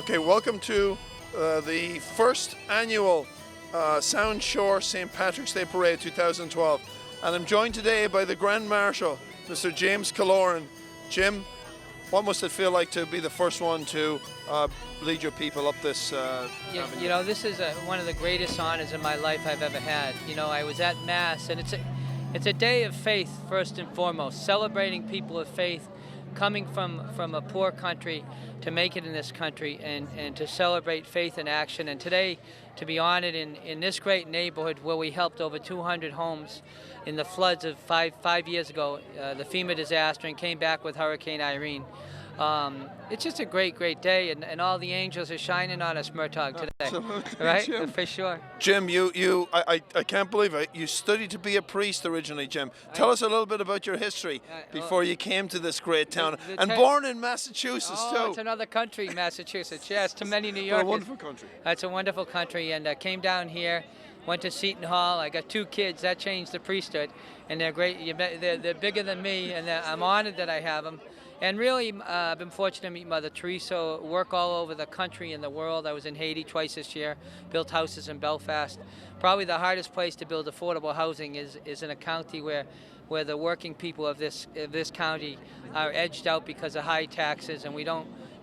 Okay, welcome to the first annual Sound Shore St. Patrick's Day Parade 2012. And I'm joined today by the Grand Marshal, Mr. James Killoran. Jim, what must it feel like to be the first one to lead your people up this avenue? You know, this is one of the greatest honors in my life I've ever had. You know, I was at Mass, and it's a day of faith, first and foremost, celebrating people of faith, coming from a poor country to make it in this country, and to celebrate faith in action. And today, to be honored in this great neighborhood where we helped over 200 homes in the floods of five years ago, the FEMA disaster, and came back with Hurricane Irene. It's just a great day, and all the angels are shining on us, Murtagh, today. Absolutely, right? Jim. For sure. Jim, I can't believe it. You studied to be a priest originally, Jim. Tell us a little bit about your history before you came to this great town. And born in Massachusetts, too. It's another country, Massachusetts. Yes, to many New Yorkers. What a wonderful country. It's a wonderful country, and came down here, went to Seton Hall. I got 2 kids. That changed the priesthood, and they're great. They're bigger than me, and I'm honored that I have them. And really, I've been fortunate to meet Mother Teresa, work all over the country and the world. I was in Haiti twice this year, built houses in Belfast. Probably the hardest place to build affordable housing is in a county where the working people of this county are edged out because of high taxes, and we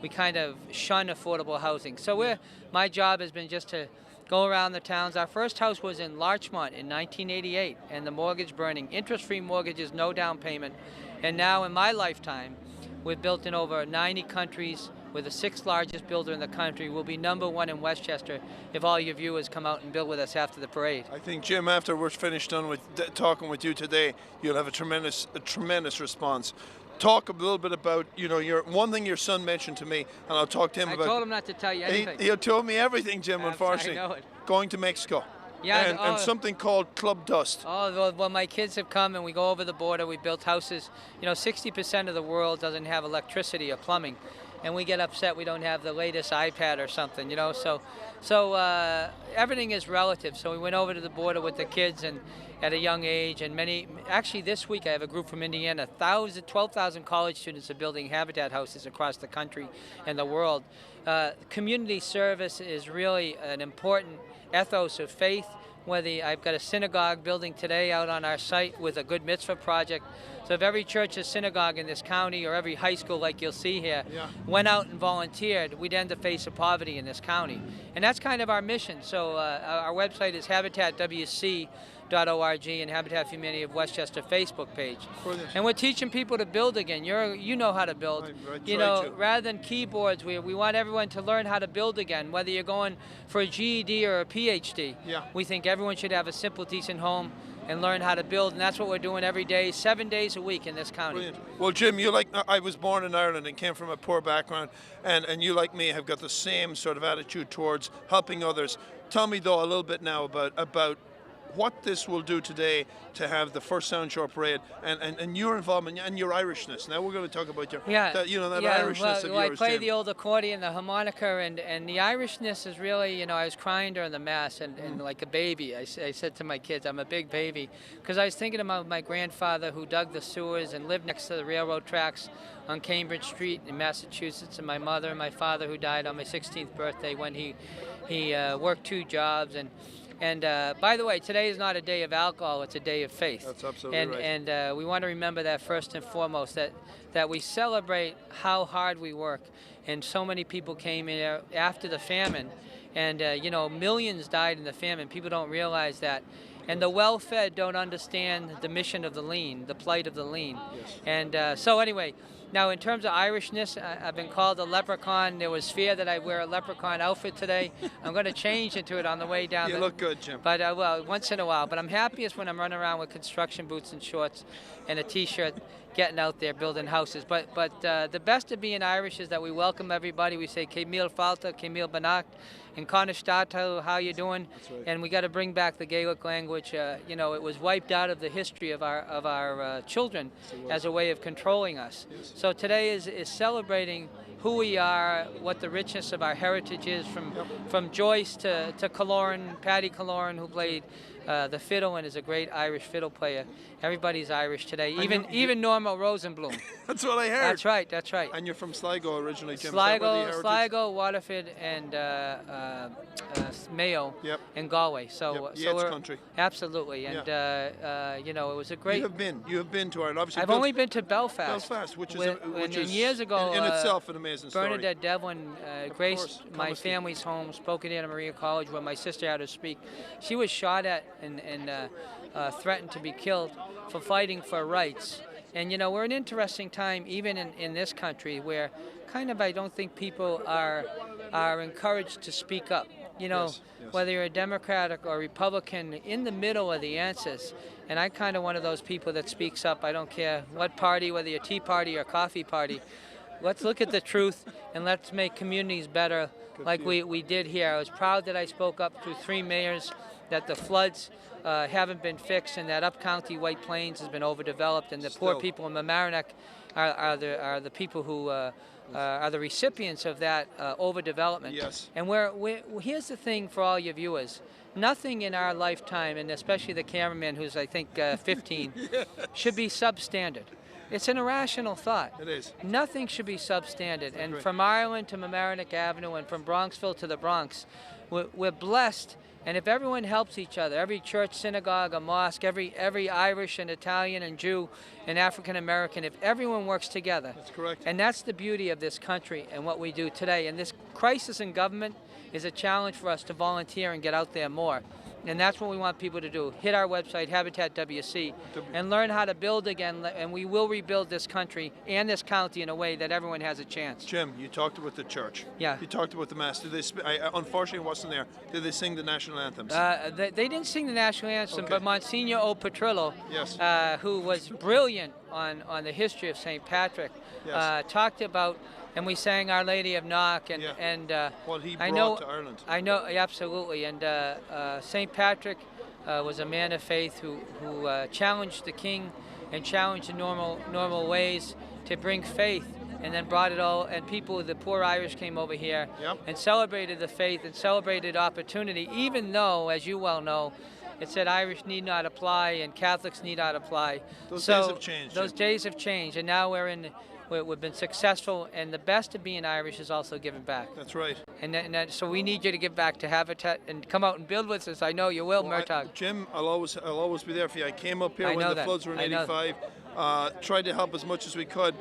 kind of shun affordable housing. So my job has been just to go around the towns. Our first house was in Larchmont in 1988, and the mortgage burning, interest-free mortgages, no down payment. And now in my lifetime, we've built in over 90 countries. We're the 6th largest builder in the country. We'll be #1 in Westchester if all your viewers come out and build with us after the parade. I think, Jim, after we're finished done with talking with you today, you'll have a tremendous response. Talk a little bit about, one thing your son mentioned to me, and I'll talk to him about. I told him not to tell you anything. He told me everything, Jim, unfortunately. I know it. Going to Mexico. Yeah, and something called Club Dust. Oh, well, my kids have come, and we go over the border. We built houses. 60% of the world doesn't have electricity or plumbing, and we get upset we don't have the latest iPad or something, So everything is relative. So we went over to the border with the kids, and at a young age, and actually this week I have a group from Indiana, 12,000 college students are building habitat houses across the country and the world. Community service is really an important ethos of faith. I've got a synagogue building today out on our site with a good mitzvah project. So if every church or synagogue in this county, or every high school like you'll see here, went out and volunteered, we'd end the face of poverty in this county. And that's kind of our mission. So our website is habitatwc.org and Habitat for Humanity of Westchester Facebook page. Brilliant. And we're teaching people to build again. You know how to build. Rather than keyboards, we want everyone to learn how to build again, whether you're going for a GED or a PhD. Yeah. We think everyone should have a simple, decent home and learn how to build, and that's what we're doing every day, 7 days a week in this county. Brilliant. Well, Jim, I was born in Ireland and came from a poor background, and you, like me, have got the same sort of attitude towards helping others. Tell me, though, a little bit now about what this will do today to have the first Sound Shore Parade and your involvement and your Irishness. Now we're going to talk about your Irishness of yours, I play Jim. the old accordion, the harmonica, and the Irishness is really, I was crying during the Mass and like a baby. I said to my kids, I'm a big baby, because I was thinking about my grandfather who dug the sewers and lived next to the railroad tracks on Cambridge Street in Massachusetts, and my mother and my father who died on my 16th birthday when he worked 2 jobs. And by the way, today is not a day of alcohol, it's a day of faith. That's absolutely right. And we want to remember that first and foremost, that we celebrate how hard we work. And so many people came here after the famine, and millions died in the famine. People don't realize that. And the well-fed don't understand the mission of the lean, the plight of the lean. Yes. And so anyway, now in terms of Irishness, I've been called a leprechaun. There was fear that I wear a leprechaun outfit today. I'm going to change into it on the way down. You look good, Jim. But well, once in a while. But I'm happiest when I'm running around with construction boots and shorts and a T-shirt, getting out there building houses. But the best of being Irish is that we welcome everybody. We say Céimil Falta, Céimil Banach, and Conistata, how you doing? That's right. And we got to bring back the Gaelic language. It was wiped out of the history of our children as a way of controlling us. Yes. So today is celebrating who we are, what the richness of our heritage is, from Joyce to Killoran, Paddy Killoran, who played the fiddle and is a great Irish fiddle player. Everybody's Irish today, even Norma Rosenblum. That's what I heard. That's right, that's right. And you're from Sligo originally, Jim. Sligo, Waterford, and Mayo, and Galway. So, so we're country. Absolutely, and you know, it was a great. You have been to Ireland. Obviously, I've only been to Belfast. Belfast, which is years ago in itself an amazing story. Bernadette Devlin graced my family's home, spoke at Anna Maria College where my sister had to speak. She was shot at and threatened to be killed for fighting for rights. And you know, we're in an interesting time, even in this country, where kind of I don't think people are encouraged to speak up. You know, whether you're a Democratic or Republican, in the middle are the answers. And I'm kind of one of those people that speaks up. I don't care what party, whether you're Tea Party or Coffee Party. Let's look at the truth and let's make communities better like we did here. I was proud that I spoke up to 3 mayors that the floods haven't been fixed and that up-county White Plains has been overdeveloped, and the poor people in Mamaroneck are the people who are the recipients of that overdevelopment. Yes. And here's the thing for all your viewers. Nothing in our lifetime, and especially the cameraman who's I think 15, should be substandard. It's an irrational thought. It is. Nothing should be substandard. And from Ireland to Mamaroneck Avenue and from Bronxville to the Bronx, we're blessed. And if everyone helps each other, every church, synagogue, a mosque, every Irish and Italian and Jew and African American, if everyone works together. That's correct. And that's the beauty of this country and what we do today. And this crisis in government is a challenge for us to volunteer and get out there more. And that's what we want people to do. Hit our website, Habitat WC, and learn how to build again. And we will rebuild this country and this county in a way that everyone has a chance. Jim, you talked about the church. Yeah. You talked about the mass. Did they? I unfortunately wasn't there. Did they sing the national anthems? They didn't sing the national anthem, but Monsignor O. Petrillo, who was brilliant on the history of St. Patrick, talked about. And we sang Our Lady of Knock, and what he brought to Ireland. I know, absolutely. And St. Patrick was a man of faith who challenged the king and challenged the normal ways to bring faith, and then brought it all. And the poor Irish came over here and celebrated the faith and celebrated opportunity, even though, as you well know, it said Irish need not apply and Catholics need not apply. Those days have changed. Those days have changed, and now we've been successful, and the best of being Irish is also giving back. That's right. And so we need you to give back to Habitat and come out and build with us. I know you will, Murtagh. Jim, I'll always be there for you. I came up here when the floods were in '85. Tried to help as much as we could.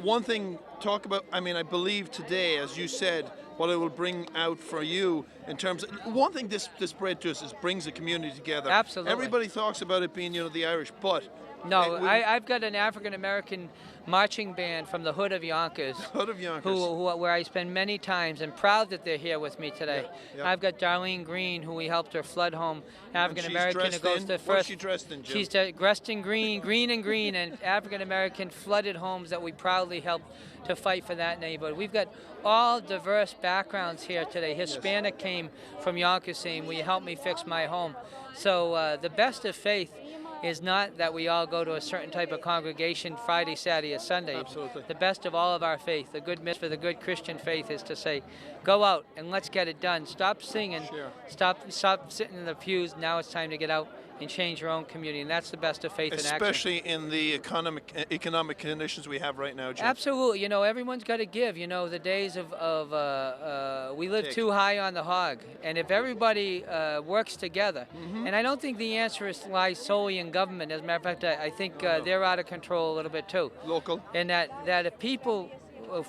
One thing, talk about. I mean, I believe today, as you said, what it will bring out for you in terms of one thing. This spread to us is brings the community together. Absolutely. Everybody talks about it being, the Irish, but. No, I've got an African-American marching band from the Hood of Yonkers. Hood of Yonkers. Where I spend many times, and proud that they're here with me today. I've got Darlene Green, who we helped her flood home, African-American who goes to first. What's she dressed in, Jim? She's dressed in green and green, and African-American flooded homes that we proudly helped to fight for that neighborhood. We've got all diverse backgrounds here today. Hispanic came from Yonkers saying, will you help me fix my home? So the best of faith is not that we all go to a certain type of congregation Friday, Saturday, or Sunday. Absolutely. The best of all of our faith, the good miss for the good Christian faith is to say, go out and let's get it done. Stop singing. Sure. Stop sitting in the pews. Now it's time to get out and change your own community, and that's the best of faith in action. Especially in the economic conditions we have right now, Jim. Absolutely. Everyone's got to give. The days of we live too high on the hog, and if everybody works together, and I don't think the answer lies solely in government. As a matter of fact, I think they're out of control a little bit too. Local. And that if people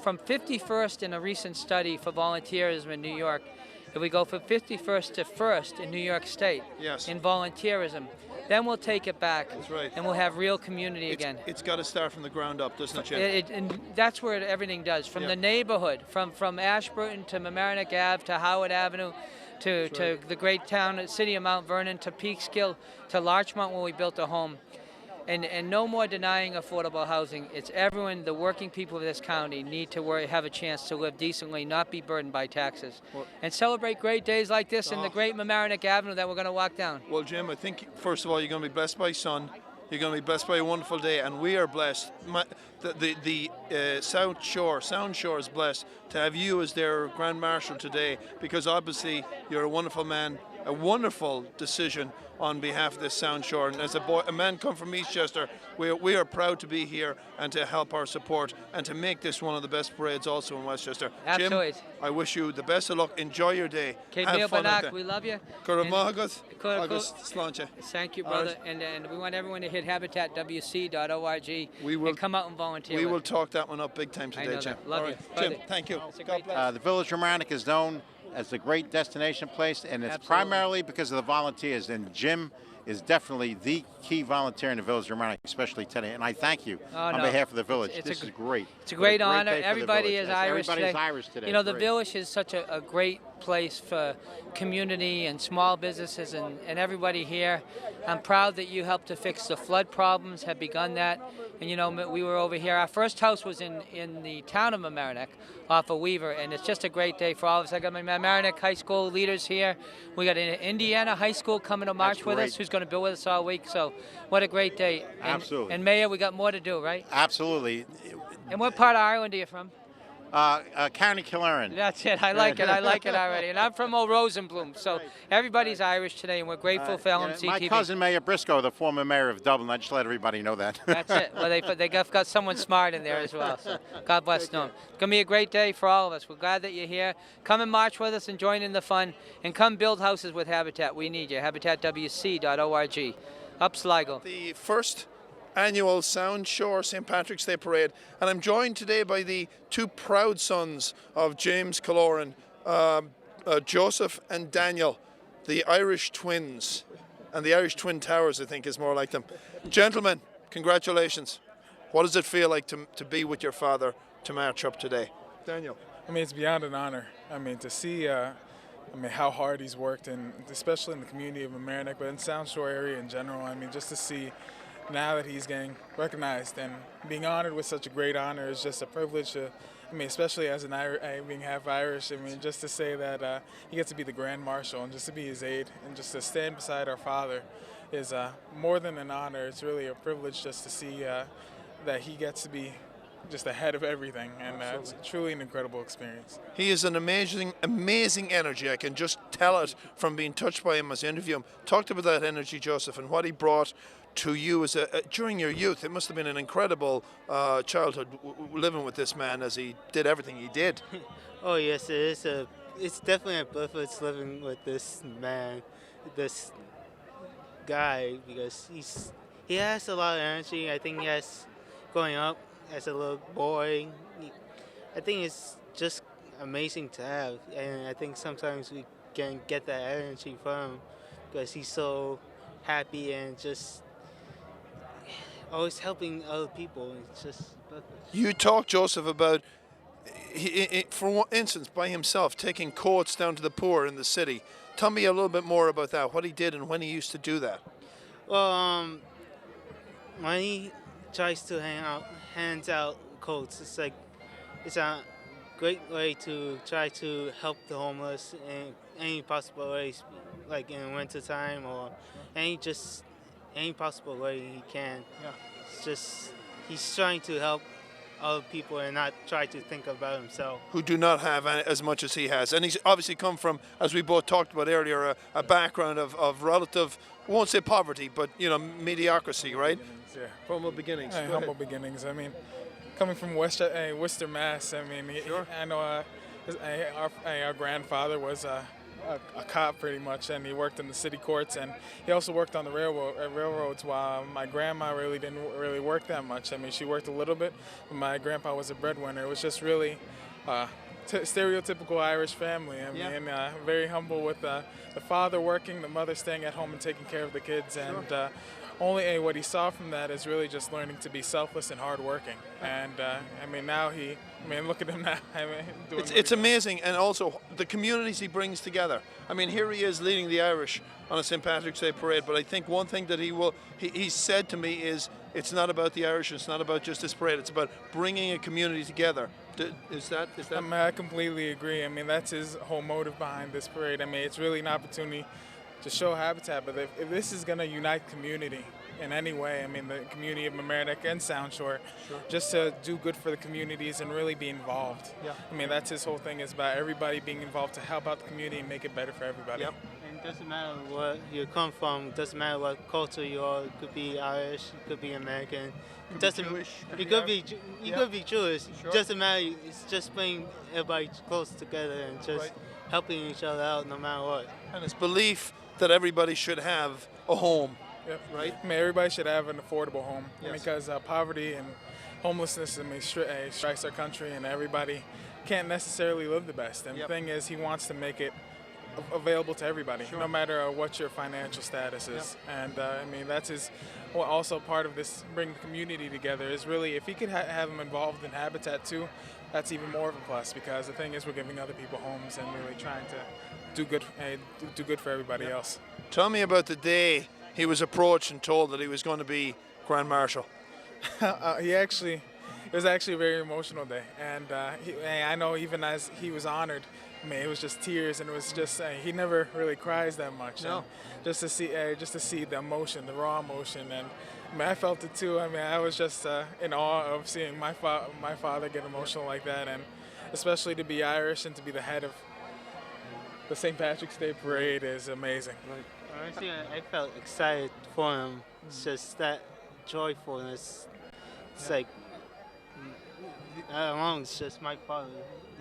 from 51st in a recent study for volunteerism in New York, if we go from 51st to 1st in New York State in volunteerism, then we'll take it back. That's right. And we'll have real community again. It's got to start from the ground up, doesn't it, Jim? And that's where everything does. From the neighborhood, from Ashburton to Mamaroneck Ave to Howard Avenue to the great town, city of Mount Vernon to Peekskill to Larchmont where we built a home. And no more denying affordable housing. It's everyone, the working people of this county need to have a chance to live decently, not be burdened by taxes. And celebrate great days like this in the great Mamaroneck Avenue that we're going to walk down. Well, Jim, I think, first of all, you're going to be blessed by sun. You're going to be blessed by a wonderful day, and we are blessed. The South Shore, Sound Shore is blessed to have you as their Grand Marshal today, because obviously you're a wonderful man, a wonderful decision on behalf of this Sound Shore. And as a man come from Eastchester, we are proud to be here and to help our support and to make this one of the best parades also in Westchester. Absolutely. Jim, I wish you the best of luck. Enjoy your day. Have fun out there. We love you. Thank you, brother. Right. And we want everyone to hit habitatwc.org and come out and volunteer. We will talk that one up big time today, Jim. Love you. Jim, thank you. God bless. The Village of Mamaroneck is known as a great destination place, and it's primarily because of the volunteers. And Jim is definitely the key volunteer in the Village of Mamaroneck, especially today. And I thank you on behalf of the village. This is great. It's a great honor. Everybody is Irish today. Irish today. You know, the village is such a great place for community and small businesses and everybody here. I'm proud that you helped to fix the flood problems, have begun that. And you know, we were over here. Our first house was in the town of Mamaroneck off of Weaver, and it's just a great day for all of us. I got my Mamaroneck High School leaders here. We got an Indiana High School coming to march with us, who's going to be with us all week. So what a great day. Absolutely. And Mayor, we got more to do, right? Absolutely. And what part of Ireland are you from? County Killoran. That's it. I like it. I like it already. And I'm from Rosenblum. So everybody's Irish today, and we're grateful for LMC-TV. My cousin Mayor Briscoe, the former mayor of Dublin. I just let everybody know that. That's it. Well, they got someone smart in there as well. So God bless them. It's going to be a great day for all of us. We're glad that you're here. Come and march with us and join in the fun. And come build houses with Habitat. We need you. habitatwc.org. Up Sligo. The first annual Sound Shore St. Patrick's Day Parade, and I'm joined today by the two proud sons of James Killoran, Joseph and Daniel, the Irish twins, and the Irish Twin Towers, I think, is more like them. Gentlemen, congratulations. What does it feel like to be with your father to march up today? Daniel. I mean, it's beyond an honor. I mean, to see how hard he's worked, and especially in the community of Mamaroneck, but in Sound Shore area in general. I mean, just to see now that he's getting recognized and being honored with such a great honor is just a privilege. Especially as being half Irish, I mean, just to say that he gets to be the Grand Marshal and just to be his aide and just to stand beside our father is more than an honor. It's really a privilege just to see that he gets to be just ahead of everything, and it's truly an incredible experience. He is an amazing energy. I can just tell it from being touched by him as I interview him. Talked about that energy, Joseph, and what he brought to you as during your youth. It must have been an incredible childhood living with this man as he did everything he did. Oh yes, it is. It's definitely a privilege living with this man, this guy, because he has a lot of energy. I think he has, growing up as a little boy, I think it's just amazing to have, and I think sometimes we can get that energy from him because he's so happy and just always helping other people. It's just perfect. You talked, Joseph, about, for instance, by himself, taking coats down to the poor in the city. Tell me a little bit more about that, what he did and when he used to do that. Well, when he tries to hands out coats, it's a great way to try to help the homeless in any possible ways, like in winter time or any possible way he can. Yeah. It's just he's trying to help other people and not try to think about himself. Who do not have as much as he has. And he's obviously come from, as we both talked about earlier, a background of relative, I won't say poverty, but, you know, mediocrity, right? Yeah. Humble beginnings. Humble beginnings. I mean, coming from Worcester, Mass, I mean, Sure. I know our grandfather was a cop pretty much, and he worked in the city courts, and he also worked on the railroads, while my grandma really didn't work that much. I mean, she worked a little bit, but my grandpa was a breadwinner. It was just really stereotypical Irish family. I mean, very humble with the father working, the mother staying at home and taking care of the kids, and only what he saw from that is really just learning to be selfless and hardworking. And I mean, now look at him now. I mean, it's amazing, and also the communities he brings together. I mean, here he is leading the Irish on a St. Patrick's Day parade, but I think one thing that he said to me is, it's not about the Irish, it's not about just this parade, it's about bringing a community together. Is that? I completely agree. I mean, that's his whole motive behind this parade. I mean, it's really an opportunity to show habitat. But if this is going to unite community in any way, I mean, the community of Mamaroneck and Sound Shore, just to do good for the communities and really be involved. Yeah. I mean, that's his whole thing, is about everybody being involved to help out the community and make it better for everybody. Yep. And it doesn't matter what you come from, doesn't matter what culture you are. It could be Irish, it could be American. It doesn't. Jewish, You could be Jewish. Sure. Doesn't matter. It's just bringing everybody close together and just helping each other out no matter what. And it's belief that everybody should have a home. Yep. Right. I mean, everybody should have an affordable home. Yes. Because poverty and homelessness, I mean, strikes our country, and everybody can't necessarily live the best. And the thing is, he wants to make it available to everybody, no matter what your financial status is. And I mean, that's his. Well, also part of this, bring the community together, is really, if he could have them involved in habitat too, that's even more of a plus, because the thing is, we're giving other people homes and really trying to do good for everybody else. Tell me about the day he was approached and told that he was going to be Grand Marshal. It was actually a very emotional day, and I know even as he was honored, I mean, it was just tears, and it was just he never really cries that much. No. And just to see the emotion, the raw emotion, and I mean, I felt it too. I mean, I was just in awe of seeing my father get emotional like that, and especially to be Irish and to be the head of the St. Patrick's Day Parade is amazing. Honestly, I felt excited for him. It's just that joyfulness. It's like, I don't know, it's just my father.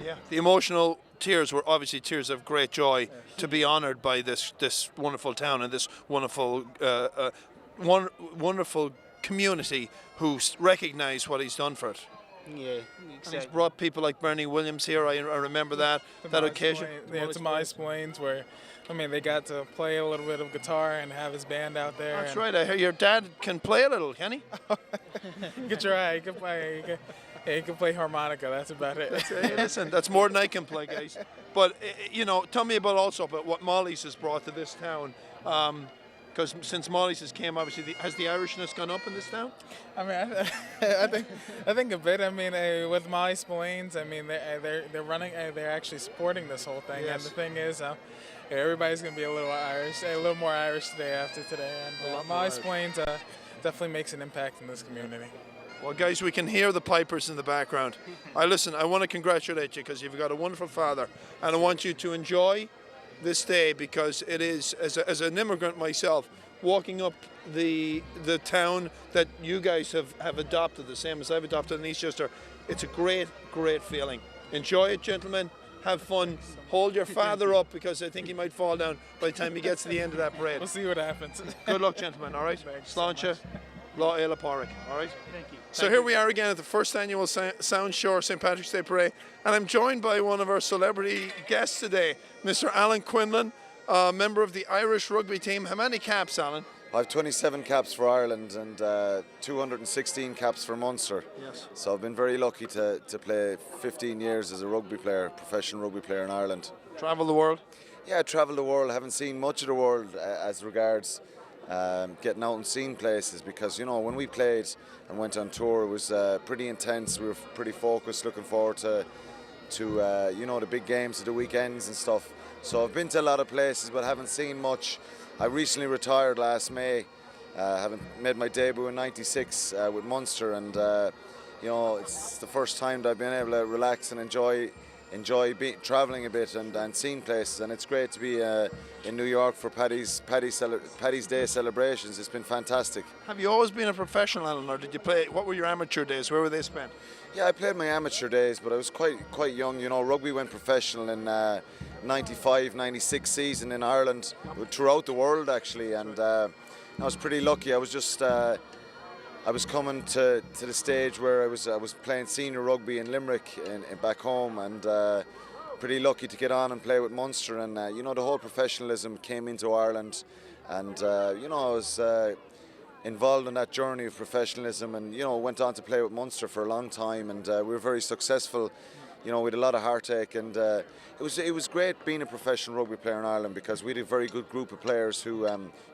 Yeah. The emotional tears were obviously tears of great joy to be honoured by this wonderful town and this wonderful wonderful community who recognise what he's done for it. Yeah, And exactly. he's brought people like Bernie Williams here. I remember that occasion. To my Plains, where I mean, they got to play a little bit of guitar and have his band out there. That's right. I hear your dad can play a little, can he? You can try. He can play. He can play harmonica. That's about it. Hey, listen, that's more than I can play, guys. But you know, tell me about what Molly's has brought to this town. Because since Molly's has came, obviously, has the Irishness gone up in this town? I mean, I think a bit. I mean, with Molly's Plains, I mean, they're running. They're actually supporting this whole thing. Yes. And the thing is, everybody's gonna be a little Irish, a little more Irish today after today. And Molly's Plains definitely makes an impact in this community. Well, guys, we can hear the pipers in the background. I want to congratulate you because you've got a wonderful father, and I want you to enjoy this day, because it is, as an immigrant myself, walking up the town that you guys have adopted, the same as I've adopted in Eastchester. It's a great feeling. Enjoy it, gentlemen. Have fun. Hold your father up, because I think he might fall down by the time he gets to the end of that parade. We'll see what happens. Good luck, gentlemen, all right? Sláinte, Lá Éile Pádraig, all right? Thank you. So here we are again at the first annual Sound Shore St. Patrick's Day Parade, and I'm joined by one of our celebrity guests today, Mr. Alan Quinlan, member of the Irish rugby team. How many caps, Alan? I have 27 caps for Ireland and 216 caps for Munster. Yes. So I've been very lucky to play 15 years as a rugby player, professional rugby player in Ireland. Travel the world? Yeah, I travelled the world. I haven't seen much of the world as regards getting out and seeing places, because, you know, when we played and went on tour, it was pretty intense. We were pretty focused, looking forward to you know, the big games of the weekends and stuff. So I've been to a lot of places but haven't seen much. I recently retired last May, having made my debut in '96 with Munster, and you know, it's the first time that I've been able to relax and enjoy travelling a bit and seeing places, and it's great to be in New York for Paddy's Day celebrations. It's been fantastic. Have you always been a professional, Alan, or did you play? What were your amateur days? Where were they spent? Yeah, I played my amateur days, but I was quite young. You know, rugby went professional in '95-'96 season in Ireland, throughout the world actually, and I was pretty lucky. I was coming to the stage where I was playing senior rugby in Limerick back home, and pretty lucky to get on and play with Munster, and you know, the whole professionalism came into Ireland, and you know, I was involved in that journey of professionalism, and you know, went on to play with Munster for a long time, and we were very successful. You know, we had a lot of heartache, and it was great being a professional rugby player in Ireland, because we had a very good group of players who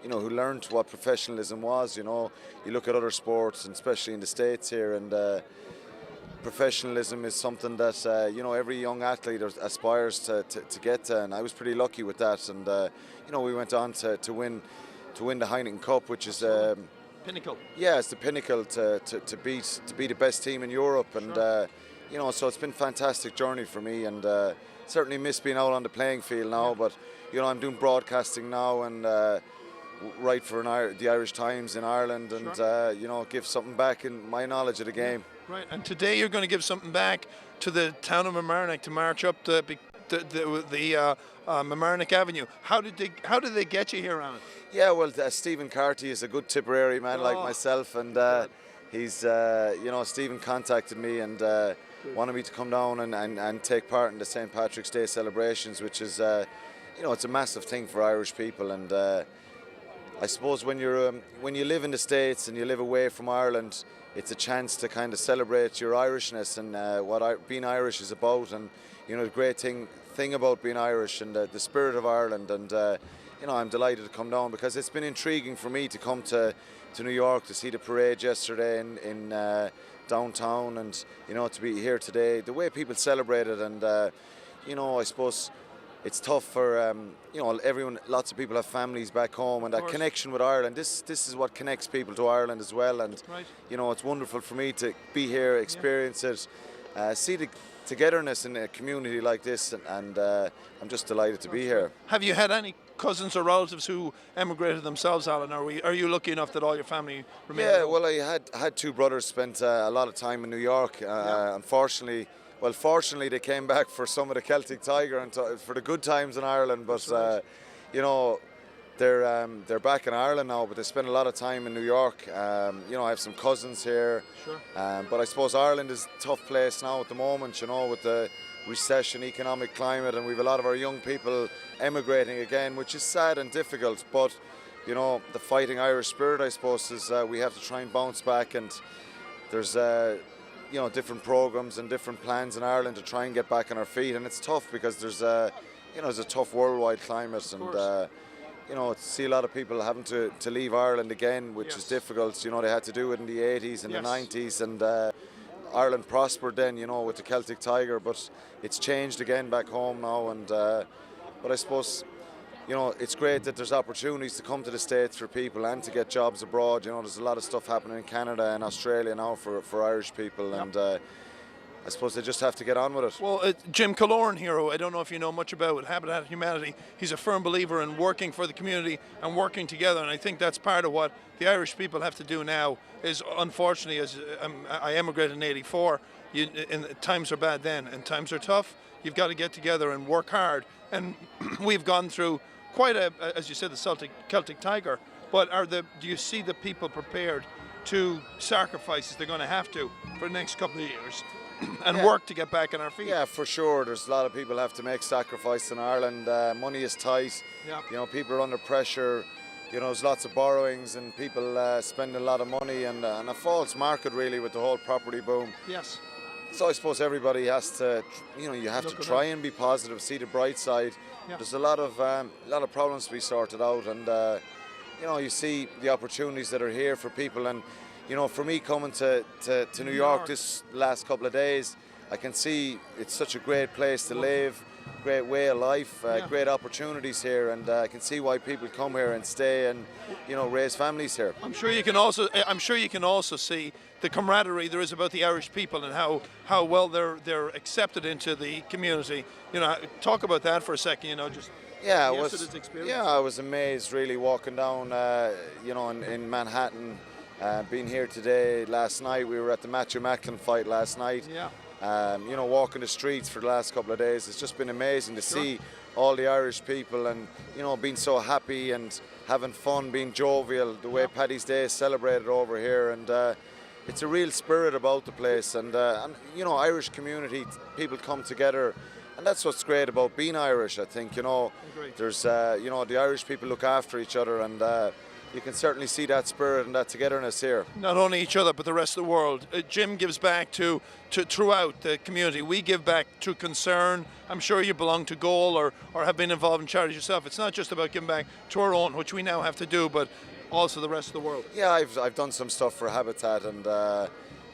you know, who learned what professionalism was. You know, you look at other sports, and especially in the States here, and professionalism is something that you know, every young athlete aspires to get to, and I was pretty lucky with that. And you know, we went on to win the Heineken Cup, which is pinnacle. Yeah, it's the pinnacle to be the best team in Europe, and you know, so it's been a fantastic journey for me, and certainly miss being out on the playing field now. But you know, I'm doing broadcasting now, and write for the Irish Times in Ireland, and you know, give something back in my knowledge of the game. Right, and today you're going to give something back to the town of Mamaroneck to march up the Mamaroneck Avenue. How did they get you here, Alan? Yeah, well, Stephen Carty is a good Tipperary man like myself, and he's you know, Stephen contacted me and wanted me to come down and take part in the St. Patrick's Day celebrations, which is you know, it's a massive thing for Irish people. And I suppose when you live in the States and you live away from Ireland, it's a chance to kind of celebrate your Irishness and what being Irish is about, and you know, the great thing about being Irish and the spirit of Ireland. And you know, I'm delighted to come down because it's been intriguing for me to come to New York to see the parade yesterday in downtown, and you know, to be here today, the way people celebrate it. And you know, I suppose it's tough for you know, lots of people have families back home, and that connection with Ireland, this is what connects people to Ireland as well. And you know, it's wonderful for me to be here, experience it, see the togetherness in a community like this, and I'm just delighted to be here. Have you had any cousins or relatives who emigrated themselves, Alan? Are you lucky enough that all your family remained? Yeah, well, I had two brothers, spent a lot of time in New York. Fortunately, they came back for some of the Celtic Tiger and for the good times in Ireland. But you know, they're back in Ireland now, but they spend a lot of time in New York. You know, I have some cousins here. Sure. But I suppose Ireland is a tough place now at the moment, you know, with the recession, economic climate, and we've a lot of our young people emigrating again, which is sad and difficult. But you know, the fighting Irish spirit, I suppose, is we have to try and bounce back, and there's you know, different programs and different plans in Ireland to try and get back on our feet. And it's tough because there's you know, there's a tough worldwide climate, and you know, to see a lot of people having to leave Ireland again, which is difficult. You know, they had to do it in the 80s and the 90s, and Ireland prospered then, you know, with the Celtic Tiger, but it's changed again back home now. And but I suppose, you know, it's great that there's opportunities to come to the States for people and to get jobs abroad. You know, there's a lot of stuff happening in Canada and Australia now for Irish people, and I suppose they just have to get on with it. Well, Jim Killoran here, who I don't know if you know much about Habitat Humanity, he's a firm believer in working for the community and working together, and I think that's part of what the Irish people have to do now. Is unfortunately, as I emigrated in '84, times are bad then and times are tough. You've got to get together and work hard, and we've gone through quite as you said, the Celtic Tiger. But do you see the people prepared to sacrifices they're going to have to for the next couple of years and work to get back on our feet? Yeah, for sure. There's a lot of people have to make sacrifice in Ireland. Money is tight. Yeah. You know, people are under pressure. You know, there's lots of borrowings and people spending a lot of money, and a false market really with the whole property boom. Yes. So I suppose everybody has to, you know, you have to try and be positive, see the bright side. Yeah. There's a lot of problems to be sorted out, and you know, you see the opportunities that are here for people. And you know, for me coming to New York this last couple of days, I can see it's such a great place to live, great way of life, great opportunities here, and I can see why people come here and stay and, you know, raise families here. I'm sure you can also see the camaraderie there is about the Irish people and how well they're accepted into the community. You know, talk about that for a second. You know, just I was amazed really walking down, you know, in Manhattan. Being here today, last night we were at the Matthew Macklin fight last night. Yeah. You know, walking the streets for the last couple of days, it's just been amazing to see all the Irish people, and you know, being so happy and having fun, being jovial, the way Paddy's Day is celebrated over here, and it's a real spirit about the place, and you know, Irish community, people come together, and that's what's great about being Irish. I think, you know, there's you know, the Irish people look after each other, and you can certainly see that spirit and that togetherness here. Not only each other, but the rest of the world. Jim gives back to throughout the community. We give back to Concern. I'm sure you belong to Goal or have been involved in charities yourself. It's not just about giving back to our own, which we now have to do, but also the rest of the world. Yeah, I've done some stuff for Habitat, and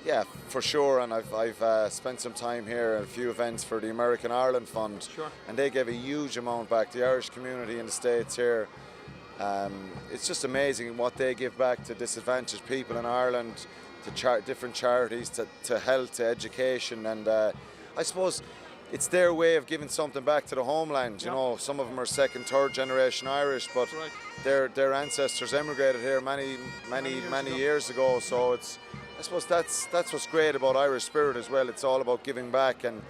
Yeah, for sure, and I've spent some time here at a few events for the American Ireland Fund, and they gave a huge amount back. The Irish community in the States here, it's just amazing what they give back to disadvantaged people in Ireland, to different charities, to health, to education, and I suppose it's their way of giving something back to the homeland. You know, some of them are second, third generation Irish, but their ancestors emigrated here many years ago. So I suppose that's what's great about Irish spirit as well. It's all about giving back, and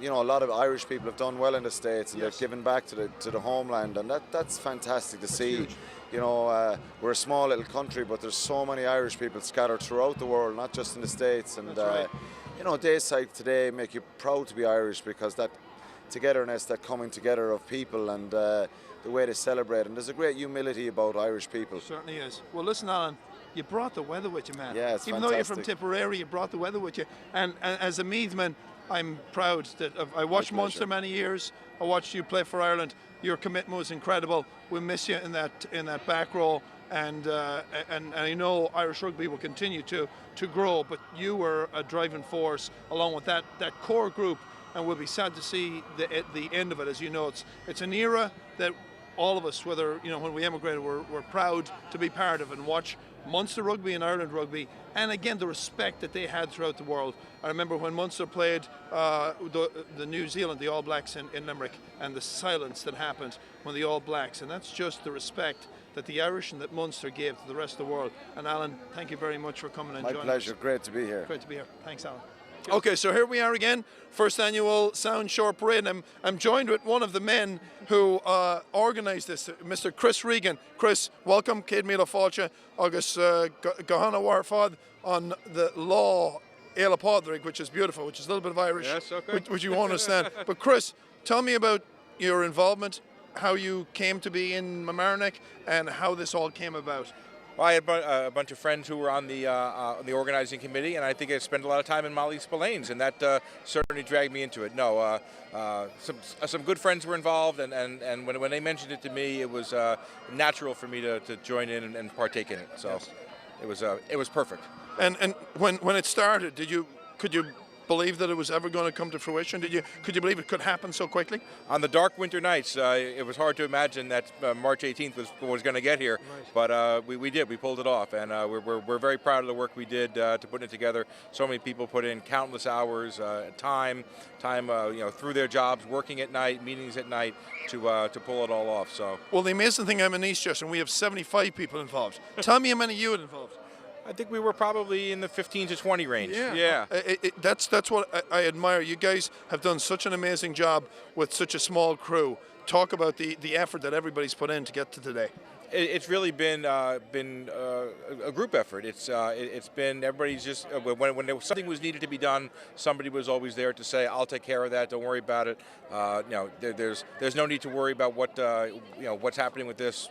you know, a lot of Irish people have done well in the States, and they've given back to the homeland, and that's fantastic to see. Huge. You know, we're a small little country, but there's so many Irish people scattered throughout the world, not just in the States. And you know, days like today make you proud to be Irish, because that togetherness, that coming together of people, and the way they celebrate, and there's a great humility about Irish people. Certainly is. Well, listen, Alan, you brought the weather with you, man. Yeah, it's Even fantastic. though you're from Tipperary, you brought the weather with you. And as a Meathman, I'm proud that I watched Munster many years. I watched you play for Ireland. Your commitment was incredible. We miss you in that back row, and I know Irish rugby will continue to grow. But you were a driving force along with that core group, and we'll be sad to see the end of it. As you know, it's an era that all of us, whether you know when we emigrated, we're proud to be part of and watch Munster rugby and Ireland rugby, and again the respect that they had throughout the world. I remember when Munster played the New Zealand, the All Blacks in Limerick, and the silence that happened when the All Blacks, and that's just the respect that the Irish and that Munster gave to the rest of the world. And Alan, thank you very much for coming and joining us. My pleasure, great to be here. Great to be here. Thanks, Alan. Okay, so here we are again, first annual Sound Shore Parade. I'm joined with one of the men who organised this, Mr. Chris Regan. Chris, welcome. Céad Míle Fáilte agus Gohanna Warfad on the law Éile Pádraig, which is beautiful, which is a little bit of Irish, yes, okay. which you won't understand. But Chris, tell me about your involvement, how you came to be in Mamaroneck, and how this all came about. Well, I had a bunch of friends who were on the organizing committee, and I think I spent a lot of time in Molly Spillane's, and that certainly dragged me into it. No, some good friends were involved, and when they mentioned it to me, it was natural for me to join in and partake in it. So it was perfect. And when it started, could you believe that it was ever going to come to fruition? Could you believe it could happen so quickly? On the dark winter nights, it was hard to imagine that March 18th was going to get here, but we did. We pulled it off, and we're very proud of the work we did to put it together. So many people put in countless hours, time, through their jobs, working at night, meetings at night, to pull it all off. So. Well, the amazing thing, I'm in Eastchester, and we have 75 people involved. Tell me how many you had involved. I think we were probably in the 15 to 20 range. Yeah. That's what I admire. You guys have done such an amazing job with such a small crew. Talk about the effort that everybody's put in to get to today. It's really been a group effort. It's been everybody's just when something was needed to be done, somebody was always there to say, "I'll take care of that. Don't worry about it." There's no need to worry about what's happening with this.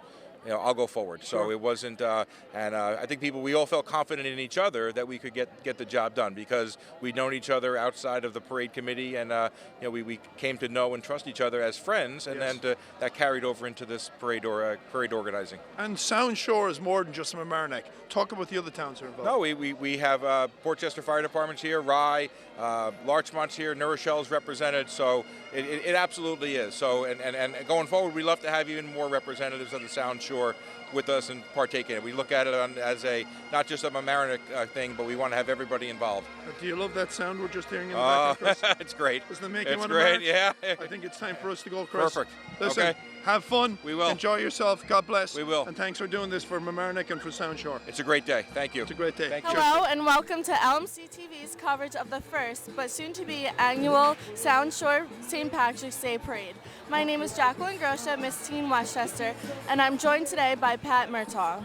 I'll go forward. So it wasn't, and I think we all felt confident in each other that we could get the job done, because we'd known each other outside of the parade committee, and we came to know and trust each other as friends, and then that carried over into this parade organizing. And Sound Shore is more than just Mamaroneck. Talk about the other towns that are involved. No, we have Portchester Fire Department's here, Rye, Larchmont's here, New Rochelle's represented, so it absolutely is. So and going forward, we love to have even more representatives of the Sound Shore with us and partake in it. We look at it as not just a Mamaroneck thing, but we want to have everybody involved. Do you love that sound we're just hearing in the background, Chris? It's great. Doesn't it make you want to great, march? yeah. I think it's time for us to go, Chris. Perfect. Listen, okay. Have fun. We will. Enjoy yourself. God bless. We will. And thanks for doing this for Mamaroneck and for Sound Shore. It's a great day. Thank you. It's a great day. Thank you. Hello and welcome to LMC-TV's coverage of the first, but soon to be annual Sound Shore St. Patrick's Day Parade. My name is Jacqueline Groccia, Miss Teen Westchester, and I'm joined today by Pat Murtagh.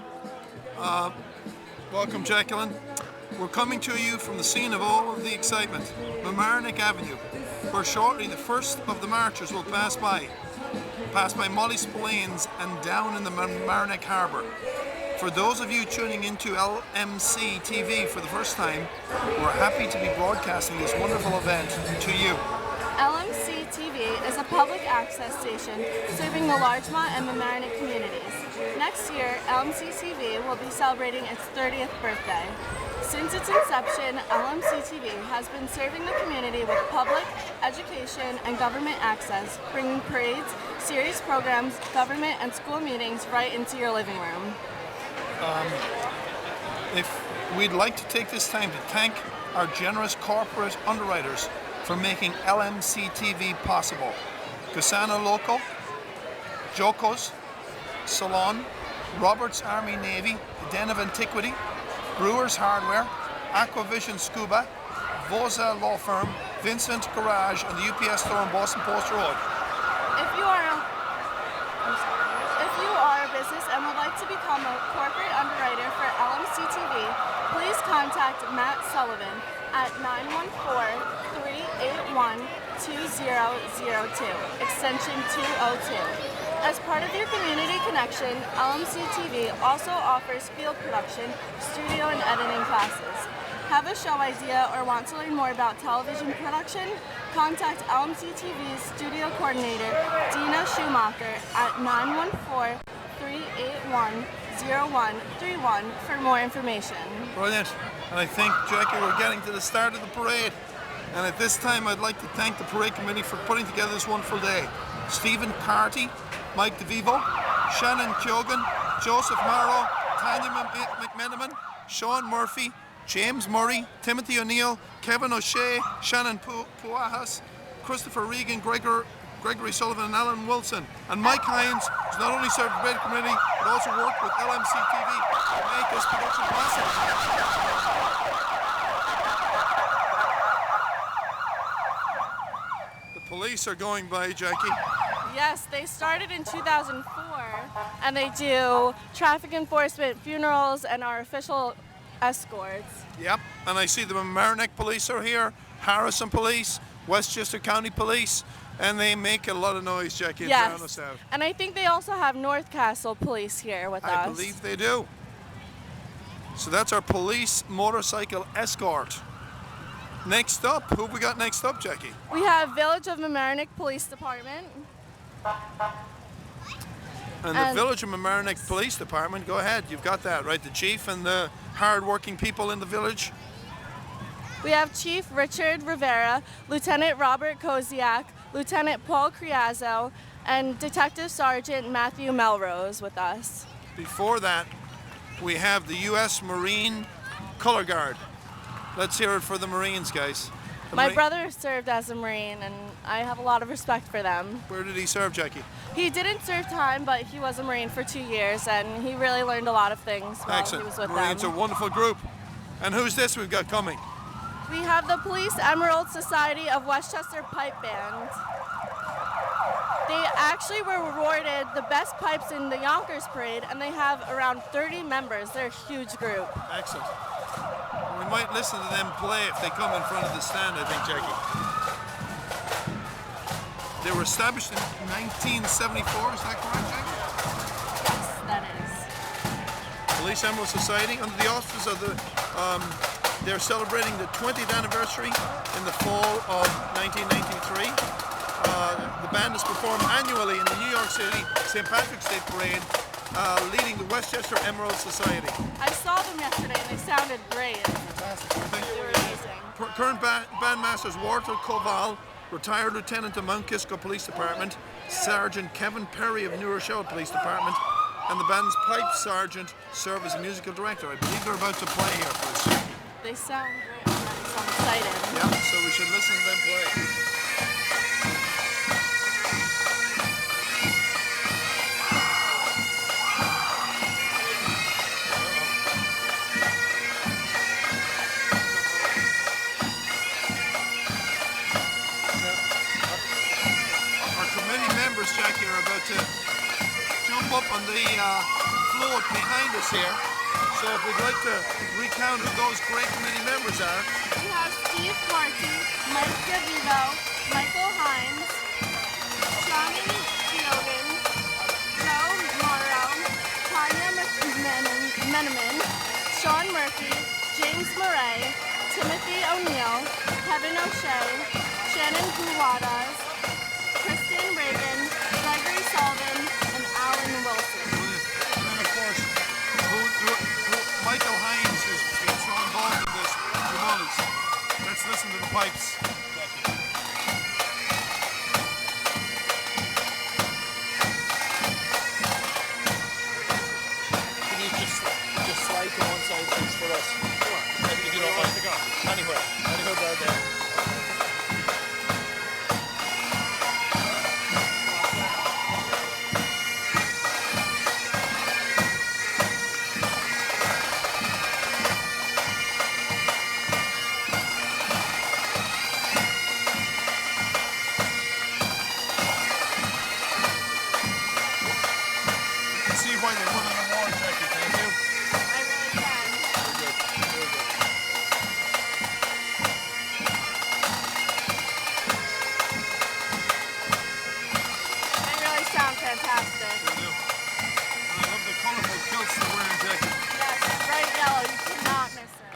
Welcome, Jacqueline. We're coming to you from the scene of all of the excitement, Mamaroneck Avenue, where shortly the first of the marchers will pass by Molly Spillane's and down in the Mamaroneck Harbour. For those of you tuning into LMC-TV for the first time, we're happy to be broadcasting this wonderful event to you. LMC-TV is a public access station serving the Larchmont and Mamaroneck communities. Next year, LMC-TV will be celebrating its 30th birthday. Since its inception, LMC-TV has been serving the community with public, education, and government access, bringing parades, series programs, government and school meetings right into your living room. We'd like to take this time to thank our generous corporate underwriters for making LMC-TV possible. Gusana Local, Jocos, Salon, Roberts Army Navy, Den of Antiquity, Brewers Hardware, Aquavision Scuba, Vosa Law Firm, Vincent Garage, and the UPS store on Boston Post Road. If you are a business and would like to become a corporate underwriter for LMC-TV, please contact Matt Sullivan at 914-381-2002, extension 202. As part of your community connection, LMC-TV also offers field production, studio, and editing classes. Have a show idea or want to learn more about television production? Contact LMC-TV's studio coordinator, Dina Schumacher, at 914-381-0131 for more information. Brilliant. And I think, Jackie, we're getting to the start of the parade. And at this time, I'd like to thank the parade committee for putting together this wonderful day. Stephen Carty, Mike DeVivo, Shannon Kyogan, Joseph Morrow, Tanya McMenamin, Sean Murphy, James Murray, Timothy O'Neill, Kevin O'Shea, Shannon Puahas, Christopher Regan, Gregory Sullivan, and Alan Wilson. And Mike Hines, who's not only served the parade committee, but also worked with LMC-TV to make this production possible. The police are going by, Jackie. Yes, they started in 2004, and they do traffic enforcement, funerals, and our official escorts. Yep, and I see the Mamaroneck police are here, Harrison Police, Westchester County Police, and they make a lot of noise, Jackie, and drown us out. And I think they also have North Castle Police here with us. I believe they do. So that's our police motorcycle escort. Next up, who have we got next up, Jackie? We have Village of Mamaroneck Police Department. And the Village of Mamaroneck Police Department, go ahead, you've got that, right? The chief and the hard-working people in the village. We have Chief Richard Rivera, Lieutenant Robert Koziak, Lieutenant Paul Criazzo, and Detective Sergeant Matthew Melrose with us. Before that, we have the U.S. Marine Color Guard. Let's hear it for the Marines, guys. My brother served as a Marine, and I have a lot of respect for them. Where did he serve, Jackie? He didn't serve time, but he was a Marine for 2 years, and he really learned a lot of things while he was with Marines them. are a wonderful group. And who's this we've got coming? We have the Police Emerald Society of Westchester Pipe Band. They actually were awarded the best pipes in the Yonkers Parade, and they have around 30 members. They're a huge group. Excellent. We might listen to them play if they come in front of the stand, I think, Jackie. They were established in 1974, is that correct, Jackie? Yes, that is. Police Emerald Society, under the auspices of the, they're celebrating the 20th anniversary in the fall of 1993. The band has performed annually in the New York City St. Patrick's Day Parade, leading the Westchester Emerald Society. I saw them yesterday and they sounded great. Fantastic. They were amazing. Current bandmasters Walter Koval, retired lieutenant of Mount Kisco Police Department, Sergeant Kevin Perry of New Rochelle Police Department, and the band's pipe sergeant serve as a musical director. I believe they're about to play here for us. They sound great. I'm excited. Yeah, so we should listen to them play. Jackie are about to jump up on the float behind us here. So if we'd like to recount who those great committee members are. We have Steve Marty, Mike DeVivo, Michael Hines, Shawnee Giogan, Joe Morrow, Tanya McMenamin, Sean Murphy, James Murray, Timothy O'Neill, Kevin O'Shea, Shannon Puwadas, Kristen Regan, Gregory Sullivan, and Alan Wilson. Let's listen to the pipes. Can you just slide to one side, please, for us? Sure. If you don't want to go. Anywhere down there.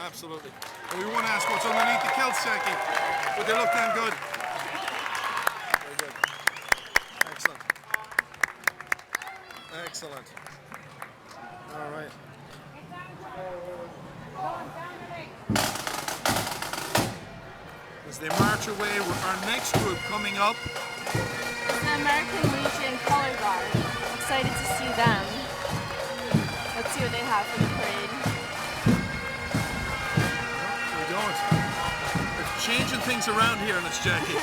Absolutely. And we won't ask what's underneath the kilts, Jackie, but they look damn good. Very good. Excellent. Excellent. All right. As they march away, our next group coming up. The American Legion Color Guard. Excited to see them. Let's see what they have for the parade. They're changing things around here in this, Jackie.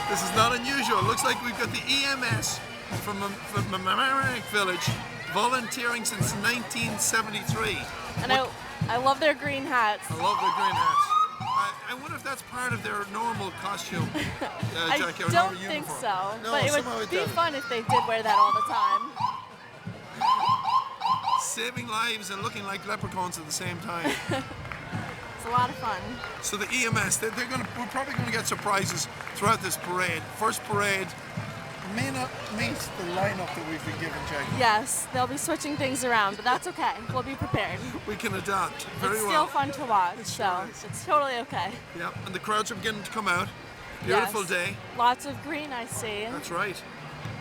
This is not unusual. It looks like we've got the EMS from Mamaroneck village volunteering since 1973. And I love their green hats. I love their green hats. I wonder if that's part of their normal costume, Jackie. I don't think so, No, but it would be fun if they did wear that all the time. Saving lives and looking like leprechauns at the same time. It's a lot of fun. So the EMS, we're probably going to get surprises throughout this parade. First parade may not meet the lineup that we've been given, Jackie. Yes, they'll be switching things around, but that's okay. We'll be prepared. We can adapt very it's well. It's still fun to watch, it's totally okay. Yeah, and the crowds are beginning to come out. Beautiful day. Lots of green, I see. That's right.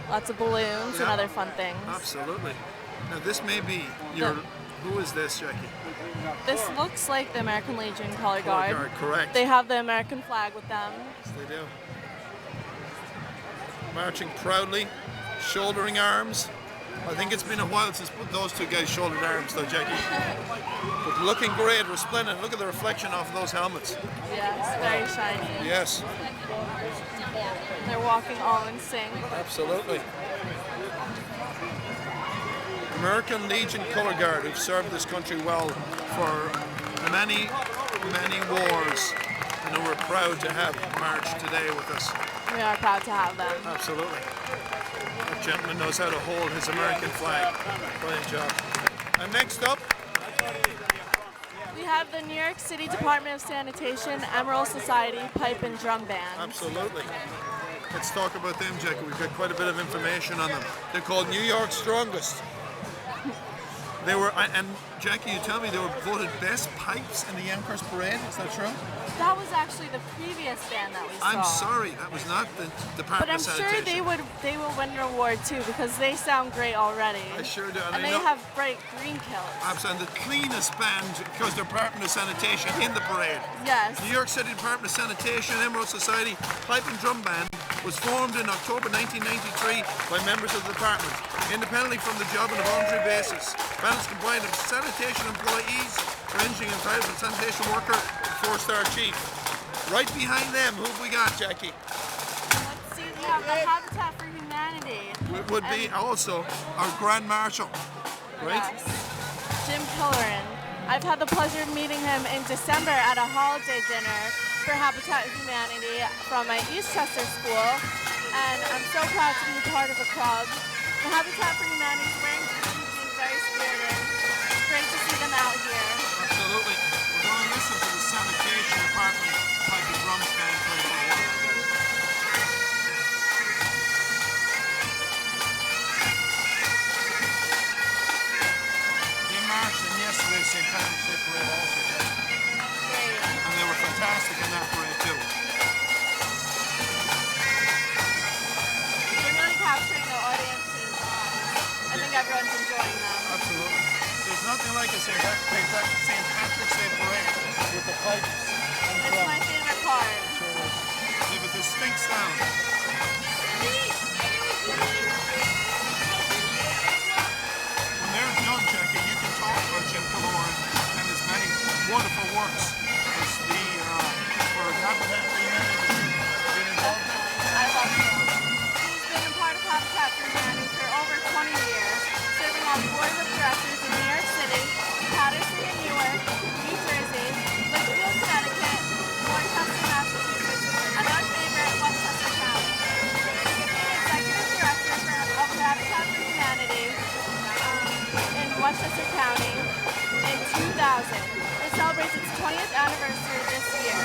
Lots of balloons and other fun things. Absolutely. Now this may be your... Who is this, Jackie? This looks like the American Legion Color Guard. Correct. They have the American flag with them. Yes, they do. Marching proudly, shouldering arms. I think it's been a while since those two guys shouldered arms, though, Jackie. But looking great, resplendent. Look at the reflection off of those helmets. Yes, very shiny. Yes. They're walking all in sync. Absolutely. American Legion Color Guard, who've served this country well for many, many wars, and who we're proud to have march today with us. We are proud to have them. Absolutely. That gentleman knows how to hold his American flag. Brilliant job. And next up, we have the New York City Department of Sanitation Emerald Society Pipe and Drum Band. Absolutely. Let's talk about them, Jackie. We've got quite a bit of information on them. They're called New York's Strongest. They were, and Jackie, you tell me they were voted best pipes in the Emperor's Parade. Is that true? That was actually the previous band that we saw. I'm sorry, that was not the Department of Sanitation. But I'm sure they will win an award too because they sound great already. I sure do. And they have bright green kilts. Absolutely, the cleanest band because they're Department of Sanitation in the parade. Yes. New York City Department of Sanitation Emerald Society Pipe and Drum Band was formed in October 1993 by members of the department, independently from the job on a voluntary basis. Band is combined of sanitation employees, ranging in title from sanitation worker to 4-star chief. Right behind them, who have we got, Jackie? Let's see, we have the Habitat for Humanity. It would be also our Grand Marshal, right? Yes. Jim Killoran. I've had the pleasure of meeting him in December at a holiday dinner for Habitat for Humanity from my Eastchester school, and I'm so proud to be a part of a club. The Habitat for Humanity is wearing green, being very spirited. It's great to see them out here. Absolutely. We're going to listen to the sanitation department Pipe and Drum Band play for a while. They marched in yesterday's St. Patrick's Day parade also. Great. And they were fantastic in that parade too. They're really capturing the audience's I think everyone's enjoying them. Absolutely. There's nothing like a St. Patrick's Day parade with the pipes and drum. It's my favorite part. They have a distinct sound. When they're done, Jackie, you can talk about Jim Killoran and his many wonderful works as the for Habitat for Humanity. Been involved in. I love him. He's been a part of Habitat for Humanity for over 20 years, serving on boards of directors in New York City, Patterson in Newark, New Jersey, Litchfield, Connecticut, Worcester, Massachusetts, and our favorite, Westchester County. He became executive director of Habitat for Humanity in Westchester County in 2000. It celebrates its 20th anniversary this year.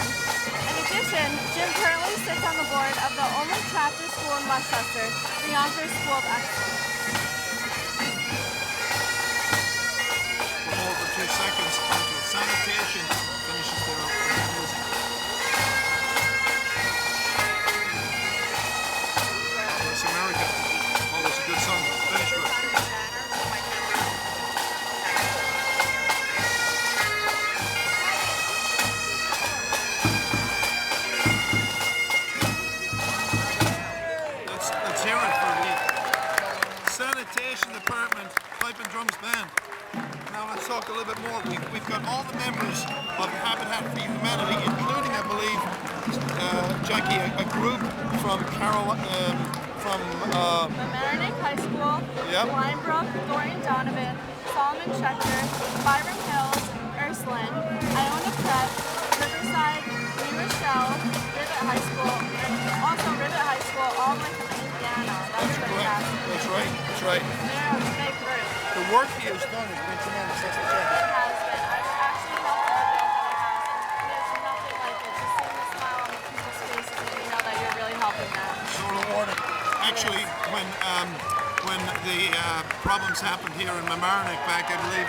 In addition, Jim currently sits on the board of the only chapter school in Westchester, the Yonkers School of Excellence. We'll hold for 2 seconds until sanitation finishes their music. That's America. Always a good song to finish with. Let's hear it for the sanitation department, pipe and drums band. Now let's talk a little bit more. We've got all the members of Habitat for Humanity, including, I believe, Jackie, a group from Mamaroneck High School, Yep. Linebrook, Dorian Donovan, Solomon Schechter, Byram Hills, Ursuline, Iona Prep, Riverside, New Rochelle, Rivet High School, and also Rivet High School, all the way from Indiana. That's fantastic. That's right. They're a big group. The work he has done has been tremendous. That's what Jackie. It has been. I've actually helped our band in the past. There's nothing like it. Just seeing the smile on the people's faces and you know that you're really helping them. So rewarding. Actually, when the problems happened here in Mamaroneck back, I believe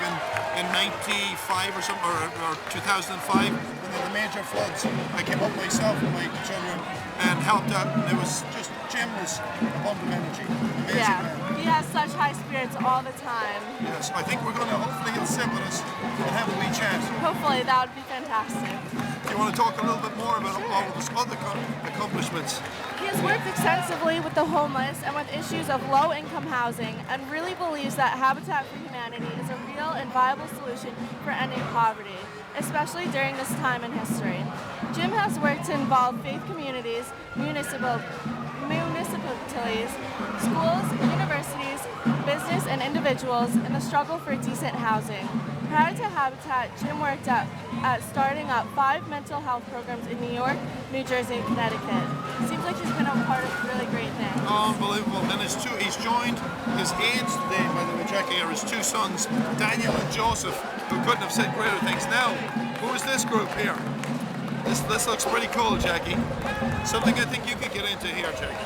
in '95 or something, or 2005, when there were the major floods, I came up myself with my children and helped out. And it was just Jim was a bump of energy. Amazing man. He has such high spirits all the time. Yes, I think we're going to hopefully he'll sit with us and have a wee chat. Hopefully, that would be fantastic. Do you want to talk a little bit more about all of his other accomplishments? He has worked extensively with the homeless and with issues of low-income housing and really believes that Habitat for Humanity is a real and viable solution for ending poverty, especially during this time in history. Jim has worked to involve faith communities, municipalities, schools, universities, business, and individuals in the struggle for decent housing. Prior to Habitat, Jim worked at starting up 5 mental health programs in New York, New Jersey, and Connecticut. Seems like he's been a part of really great things. Unbelievable. And he's joined his aides today, by the way, Jackie, are his 2 sons, Daniel and Joseph, who couldn't have said greater things. Now, who is this group here? This looks pretty cool, Jackie. Something I think you could get into here, Jackie.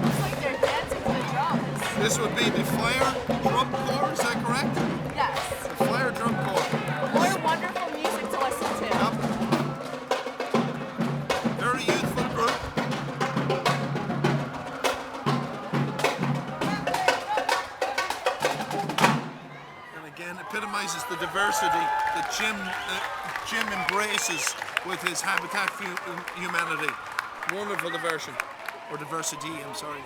Looks like they're dancing to the drums. This would be the Fire Drum Corps, is that correct? Yes. The Fire Drum Corps. More wonderful music to listen to. Yep. Very youthful group. And again, epitomizes the diversity that Jim embraces with his Habitat for Humanity. Wonderful diversion. Or diversity, I'm sorry.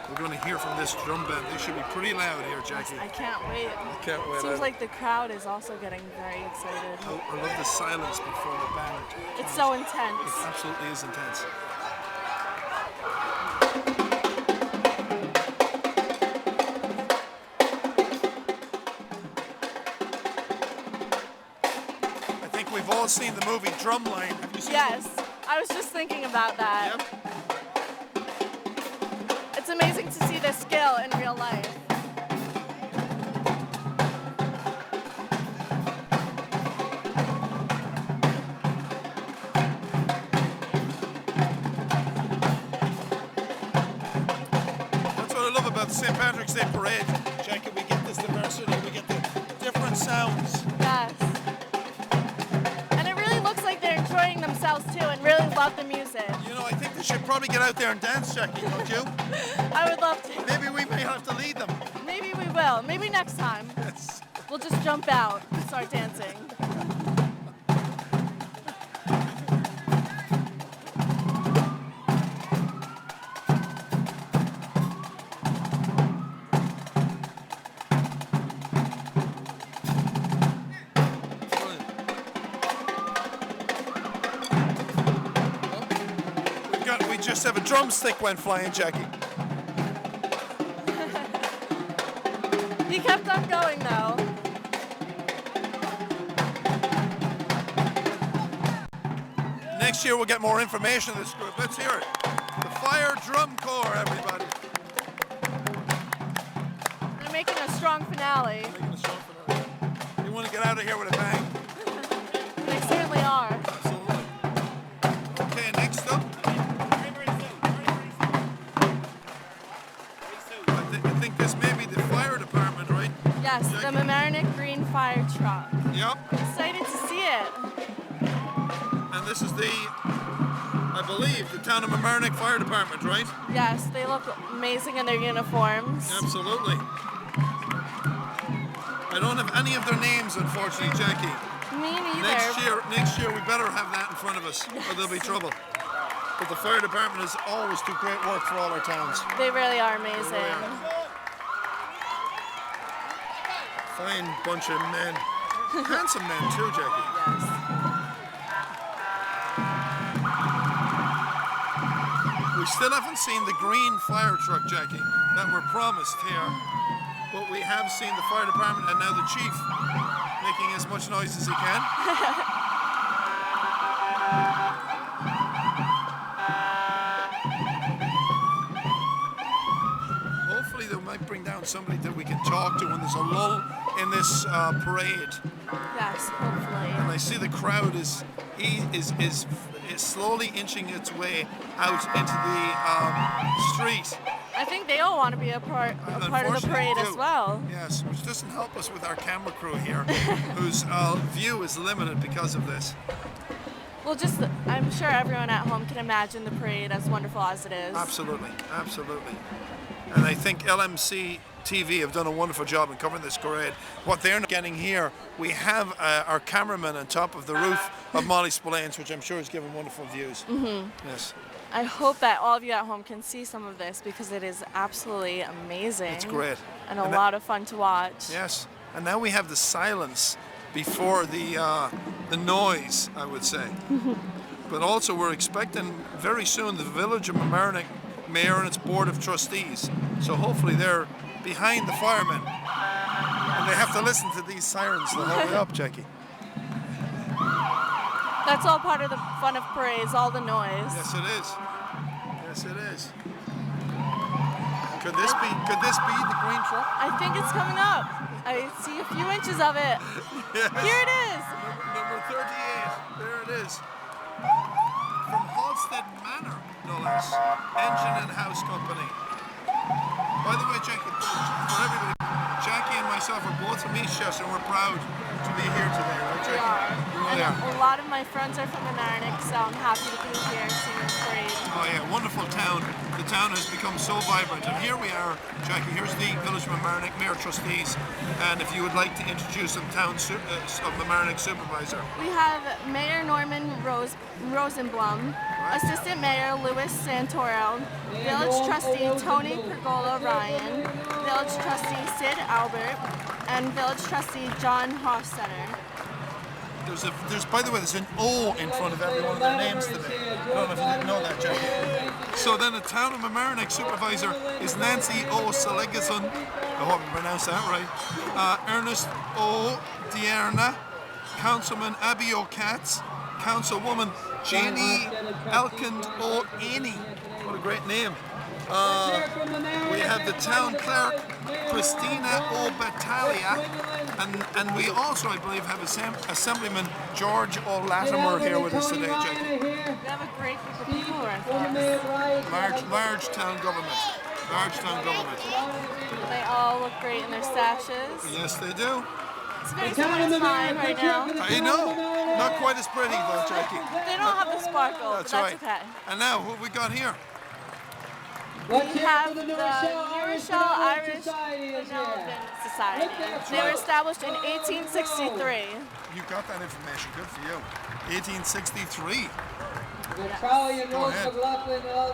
We're going to hear from this drum band. They should be pretty loud here, Jackie. I can't wait. Can't wait. Seems like the crowd is also getting very excited. I love the silence before the band. It's so intense. It absolutely is intense. I think we've all seen the movie Drumline. Have you seen it? Yes, I was just thinking about that. Yep. It's amazing to see this skill in real life. That's what I love about the St. Patrick's Day Parade. Jackie, we get this diversity, we get the different sounds. Yes. And it really looks like they're enjoying themselves too and really love the music. You know, I think they should probably get out there and dance, Jackie, don't you? I would love to. Maybe we may have to lead them. Maybe we will. Maybe next time. Yes. We'll just jump out and start dancing. We just have a drumstick went flying, Jackie. He kept on going though. Next year we'll get more information on this group. Let's hear it. The Fire Drum Corps, everybody. They're making a strong finale. You want to get out of here with a bang? They certainly are. Absolutely. Okay, next up. I think this may be the fire department, right? Yes, the Mamaroneck Green Fire Truck. Yep. Excited to see it. And this is I believe, the town of Mamaroneck Fire Department, right? Yes, they look amazing in their uniforms. Absolutely. I don't have any of their names, unfortunately, Jackie. Me neither. Next year we better have that in front of us, or there'll be trouble. But the fire department is always do great work for all our towns. They really are amazing. Fine bunch of men. Handsome men too, Jackie. Yes. We still haven't seen the green fire truck, Jackie, that were promised here. But we have seen the fire department and now the chief making as much noise as he can. Hopefully they might bring down somebody that we can talk to when there's a lull in this parade. Yes, hopefully. And I see the crowd is slowly inching its way out into the street. I think they all want to be a part of the parade as well. Yes, which doesn't help us with our camera crew here, whose view is limited because of this. Well, I'm sure everyone at home can imagine the parade as wonderful as it is. Absolutely, absolutely. And I think LMC-TV have done a wonderful job in covering this parade. What they're not getting here, we have our cameraman on top of the roof of Molly Spillane's, which I'm sure is giving wonderful views. Mm-hmm. Yes. I hope that all of you at home can see some of this because it is absolutely amazing. It's great. And a lot of fun to watch. Yes. And now we have the silence before the noise, I would say. But also we're expecting very soon the Village of Mamaroneck Mayor and its Board of Trustees. So hopefully they're behind the firemen. And they have to listen to these sirens the whole way up, Jackie. That's all part of the fun of parades, all the noise. Yes, it is. Yes, it is. Could this be the green truck? I think it's coming up. I see a few inches of it. Yes. Here it is. Number 38. There it is. From Halstead Manor, no less. Engine and House Company. By the way, Jackie, for everybody, Jackie and myself are both from Eastchester, and we're proud to be here today, right, Jackie? We are. We really are. A lot of my friends are from Mamaroneck, so I'm happy to be here seeing the parade. Oh yeah, wonderful town. The town has become so vibrant. And here we are, Jackie, here's the Village of Mamaroneck Mayor Trustees. And if you would like to introduce the town of Mamaroneck Supervisor. We have Mayor Norman Rosenblum, Assistant Mayor Louis Santoro, Village Trustee Tony Pergola Ryan, Village Trustee Sid Albert, and Village Trustee John Hofstetter. By the way, there's an O in front of every one of their names today. I don't know if you didn't know that, Jackie. So then the town of Mamaroneck Supervisor is Nancy O. Selegason. I hope I pronounced that right. Ernest O. Dierna, Councilman Abby O'Katz, Councilwoman Janie Elkind O. Aney. What a great name. We have the town clerk, Christina O. Battaglia, and we also, I believe, have Assemblyman George O. Latimer here with us today, Jackie. We have a great group of people with us. Large town government. Large town government. They all look great in their sashes. Yes, they do. It's very satisfying right now. I know. Not quite as pretty, though, Jackie. They don't have the sparkle, That's but that's right. okay. And now, what we got here? We have the New Rochelle Irish Benevolent Society. They were established in 1863. You got that information. Good for you. 1863. Go ahead.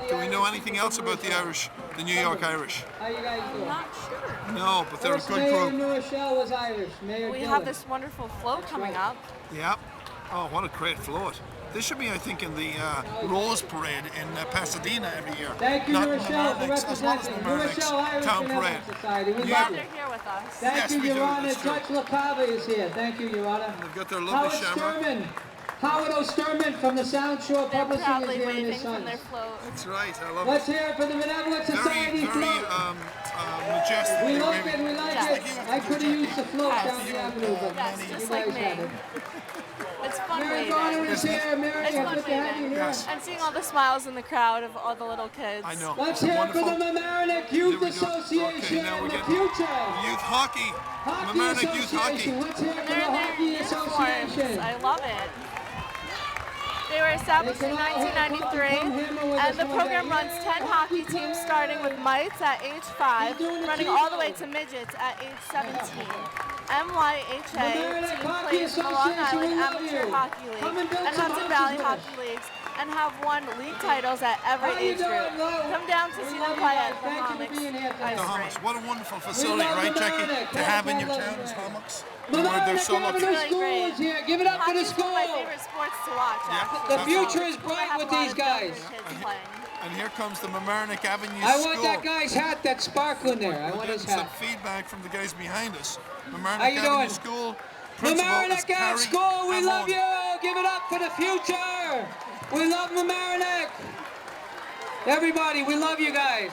Do we know anything else about the Irish, the New York Irish? How you guys doing? Not sure. No, but they're a First good mayor of group. New Rochelle was Irish. Mayor We Killoran. have this wonderful float coming up. Yeah. Oh, what a great float. This should be, I think, in the Rose Parade in Pasadena every year. Thank you, Not New Rochelle, for Mamaronecks, as well as representing New Rochelle Mamaroneck's Irish Town Benevolent Parade. Society. We Yeah. love you. They're here with us. Thank Yes, you, we do. Your Honor. That's true. Judge LaCava is here. Thank you, Your Honor. They've got their lovely Howard shamrock. Sturman. Howard O'Sturman from the Sound Shore They're Publishing is proudly here and waving his from sons. their float. That's right. I love Let's it. hear it for the Benevolent Society Very float. majestic. We They're like it, waving. we like Yes. it. I could have used the float down the avenue, but Yes, you just guys like me. had it. It's fun Mary Garner waving. is here. Mary, It's fun good to have you waving. here. Yes. And seeing all the smiles in the crowd of all the little kids. I know. Let's It's hear it for wonderful. the Mamaroneck There Youth we go. Association Okay, now we're and the getting future. Youth hockey. Hockey Mamaroneck Youth Hockey. Association. Let's hear it for the They're in their Hockey uniforms. Association. I love it. They were established in 1993, and the program runs 10 hockey teams starting with mites at age 5, running all the way to midgets at age 17. MYHA team plays in the Long Island Amateur Hockey League and Hudson Valley Hockey Leagues and have won league titles at every age group. Come down to see them play at the Hammocks Ice The Hammocks. Rink. What a wonderful facility, love right, the Jackie? Mamaroneck. To have in your God town bless is you. Hammocks. Mamaroneck They're so lucky. Avenue Really School great. is here. Give it up for Hockey the is one of my school. favorite sports to watch, Yeah. actually. The future is I bright have with a lot these of younger guys. kids playing. And here comes the Mamaroneck Avenue I School. want that guy's hat that's sparkling there. I We're want his getting some hat. feedback from the guys behind us. How Mamaroneck you Avenue doing? School principal is Mamaroneck Ave Carrie School, we love Amon. you. Give it up for the future. We love Mamaroneck. Everybody, we love you guys.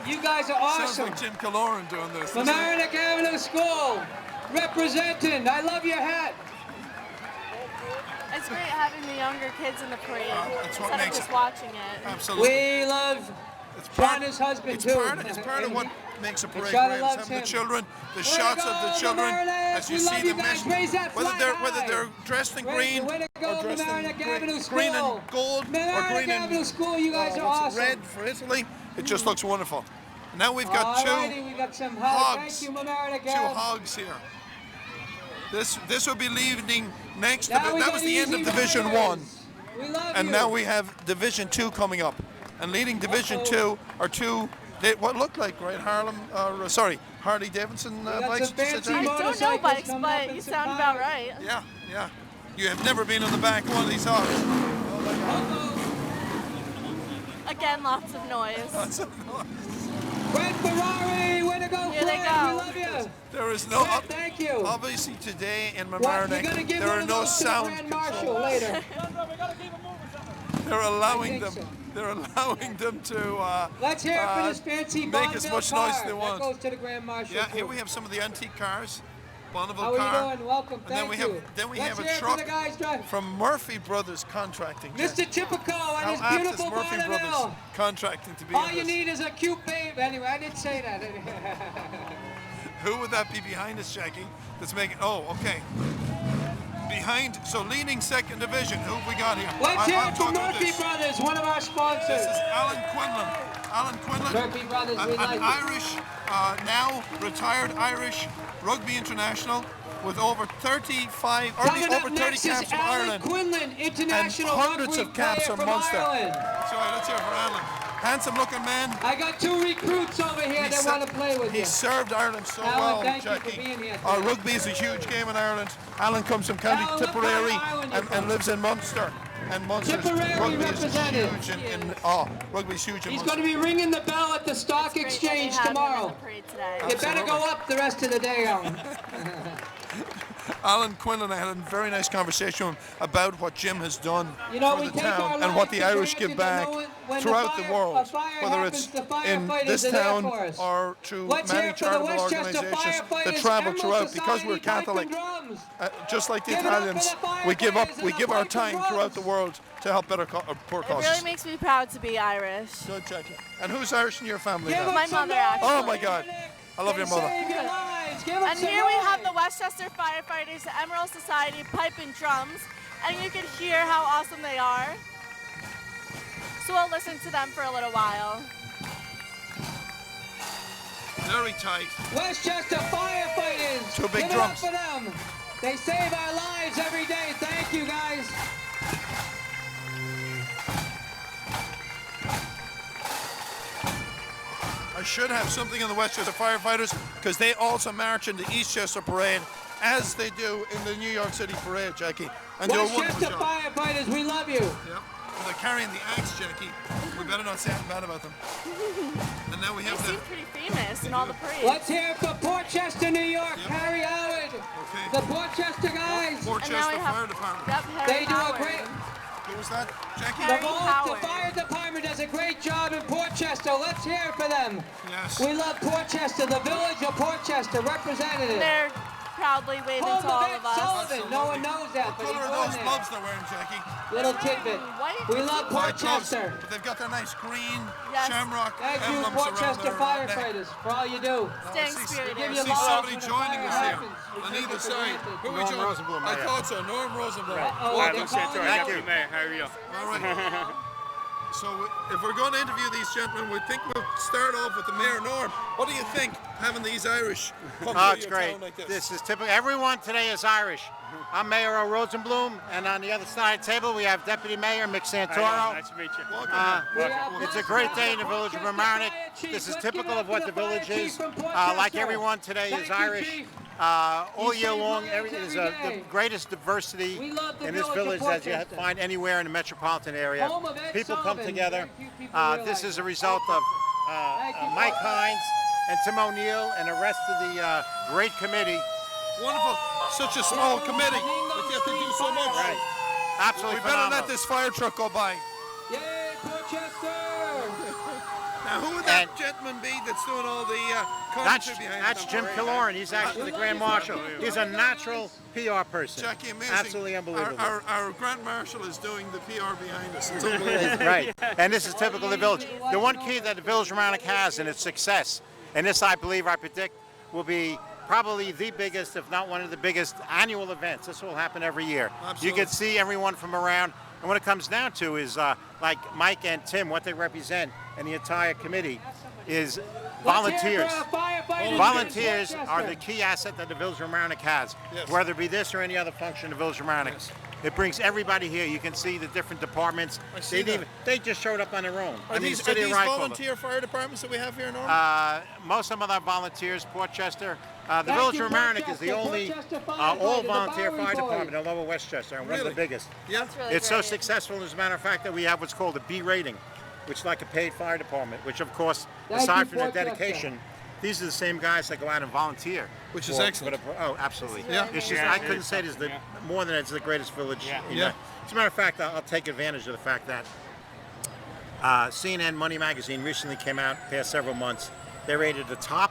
You guys are Sounds awesome. like Jim Killoran doing this. doesn't it? Mamaroneck Avenue School, representing. I love your hat. It's great having the younger kids in the parade That's what instead of makes just it. watching it. Absolutely. We love It's John, his husband, it's too. Part of what makes a parade Charlie great. Is loves having the him. children, the Way to shots of go, the children Mamaroneck. as you We love see you them guys. mission. Raise that Whether flag whether high. they're dressed in green Way to go, or dressed in Mamaroneck Avenue green and School. gold or Mamaroneck green Avenue and School, you guys are what's it, awesome. red for Italy. It just looks wonderful. Now we've got Alrighty, we got some hogs. Thank you, Mamaroneck two Ave. hogs here. This will be leading next. Now we That got was the end of Easy Division Riders. 1. We love And you. now we have Division 2 coming up. And leading Division 2 are two, what looked like, right, Harley Davidson got bikes. some Did you say, fancy I Jackie? don't know motorcycles bikes, coming up but in you some sound time. about right. Yeah, yeah. You have never been on the back of one of these hogs. Again, lots of noise. That's a- Red Ferrari, way to go, Here they Fred. go. We love you. There is no. Fred, thank you. Obviously, today in What, you're gonna Mamaroneck, give there one are of no those to the sound Grand control. Marshal later. They're allowing I them. think so. They're allowing them to. Let's hear it for this fancy make as Bonneville much car. noise as they want. That goes to the Grand Marshal. Yeah, too. here we have some of the antique cars. Bonneville How car. are you doing? Welcome. And then Thank we you. have Let's a hear it truck for the guys driving. from Murphy Brothers Contracting. Mr. Chipico How and his apt is beautiful Murphy Brothers Bonneville. Contracting to be All in you this? need is a cute babe. Anyway, I didn't say that. Who would that be behind us, Jackie? That's making. Oh, okay. Behind, so leading second division. Who have we got here? Let's hear I'm it for talking about Murphy this. Brothers, one of our sponsors. This is Alan Quinlan. Alan Quinlan, Murphy Brothers, we an like it. Irish, now retired Irish rugby international with over 35, Coming up over 30 next caps is from Alan Ireland. Quinlan, international and hundreds rugby of caps player from from Munster. Ireland. So let's hear it for Alan. Handsome looking man. I got 2 recruits over here He that ser- want to play with He you. served Ireland so Alan, well, thank you for Jackie. being here Our today. rugby is a huge game in Ireland. Alan comes from County Alan, what part of Tipperary Ireland you and from? lives in Munster. And Munster's Tipperary rugby represented. is huge rugby's huge in He's Munster. going to be ringing the bell at the stock Great that they exchange had him in tomorrow. the parade today. You better go up the rest of the day, Alan. Alan Quinlan, I had a very nice conversation with him about what Jim has done You know, for we the take our town and lives what the for Irish granted, give but back when throughout the a world, fire whether happens, it's the in firefighters this are there town for us. or to Let's hear many it for the charitable Westchester organizations that firefighters, travel Emerald throughout because we're Society, Catholic. pipe and drums. Just like the Give it up for Italians, the we give up, firefighters we and give the our pipe and time throughout drums. the world to help better poor It causes. really makes me proud to be Irish. Good, Jackie. And who's Irish in your family? Give then? them My some mother, noise. actually. Oh my God, I love your mother. Save your lives. Give them And some here we have noise. the Westchester firefighters, the Emerald Society, pipe and drums, and you can hear how awesome they are. So we'll listen to them for a little while. Very tight. Westchester firefighters. drums. For them. They save our lives every day. Thank you, guys. I should have something on the Westchester firefighters because they also march in the Eastchester parade as they do in the New York City parade, Jackie. And do a wonderful Westchester job. firefighters, we love you. Yep. And they're carrying the axe, Jackie. We better not say anything bad about them. And now we have They seem pretty famous in all the parades. Let's hear it for Portchester, New York. Yep. Harry Howard. Okay. The Portchester guys. Portchester Fire Department. Yep, Harry They do Howard. a great. Who was that, Jackie? The fire department does a great job in Portchester. Let's hear it for them. Yes. We love Portchester, the village of Portchester, representative. They're proudly waving Home to of all Ed of us. Sullivan. No one knows that, What but he's colour are on those there. gloves they're wearing, Jackie? Little tidbit. White. We love White gloves, Portchester. but they've got their nice green Yes. shamrock Thank you, emblems Portchester around their neck. firefighters, for all you do. Staying I spirited. give I you see love somebody when a joining fire us here happens. We on take either it for side. granted. Who we Norm join? Rosenblum, I Mayor. thought so. Norm Rosenblum. Uh-oh, Welcome. they're calling you. Thank you. Mayor, how are you? All right. So if we're going to interview these gentlemen, we think we'll start off with the Mayor, Norm. What do you think, having these Irish come Oh, to it's your great. town like this? This is typical. Everyone today is Irish. I'm Mayor Rosenblum, and on the other side of the table we have Deputy Mayor Mick Santoro. Nice to meet you. Welcome. It's a great day in the village of Mamaroneck. This is typical of what the village is. Like everyone today is Irish. All year long, everything is the greatest diversity in this village that you find anywhere in the metropolitan area. People come together. This is a result of Mike Hines and Tim O'Neill and the rest of the great committee. Wonderful. Such a small committee, but yet they do so much. Right. Absolutely We better phenomenal. let this fire truck go by. Yay, Portchester! Now, who would that gentleman be that's doing all the commentary behind That's them? Jim Killoran. He's actually the Grand Marshal. He's a natural PR person. Jackie, amazing. Absolutely unbelievable. Our Grand Marshal is doing the PR behind us. It's unbelievable. Right. And this is typical of the village. The one key that the village of Mamaroneck has in its success, and this I believe, I predict, will be probably the biggest, if not one of the biggest annual events. This will happen every year. Absolutely. You can see everyone from around. And what it comes down to is, like Mike and Tim, what they represent, and the entire committee is volunteers. Volunteers are the key asset that the village of Mamaroneck has, Yes. whether it be this or any other function in the village of Mamaroneck. Yes. It brings everybody here. You can see the different departments. I see that. They just showed up on their own. Are these volunteer fire departments that we have here, Norm? Most of them are volunteers, Portchester. The village of Mamaroneck is the only all-volunteer fire department in Lower Westchester, and one of the biggest. Yeah. That's really It's so great. successful, as a matter of fact, that we have what's called a B rating, which is like a paid fire department, which of course, Thank aside you, from their Portchester. dedication, these are the same guys that go out and volunteer. Which is for- excellent. for the- oh, absolutely. Yeah. It's just, I couldn't say it is more than it's the greatest village. Yeah. As a matter of fact, I'll take advantage of the fact that CNN Money Magazine recently came out, past several months. They rated the top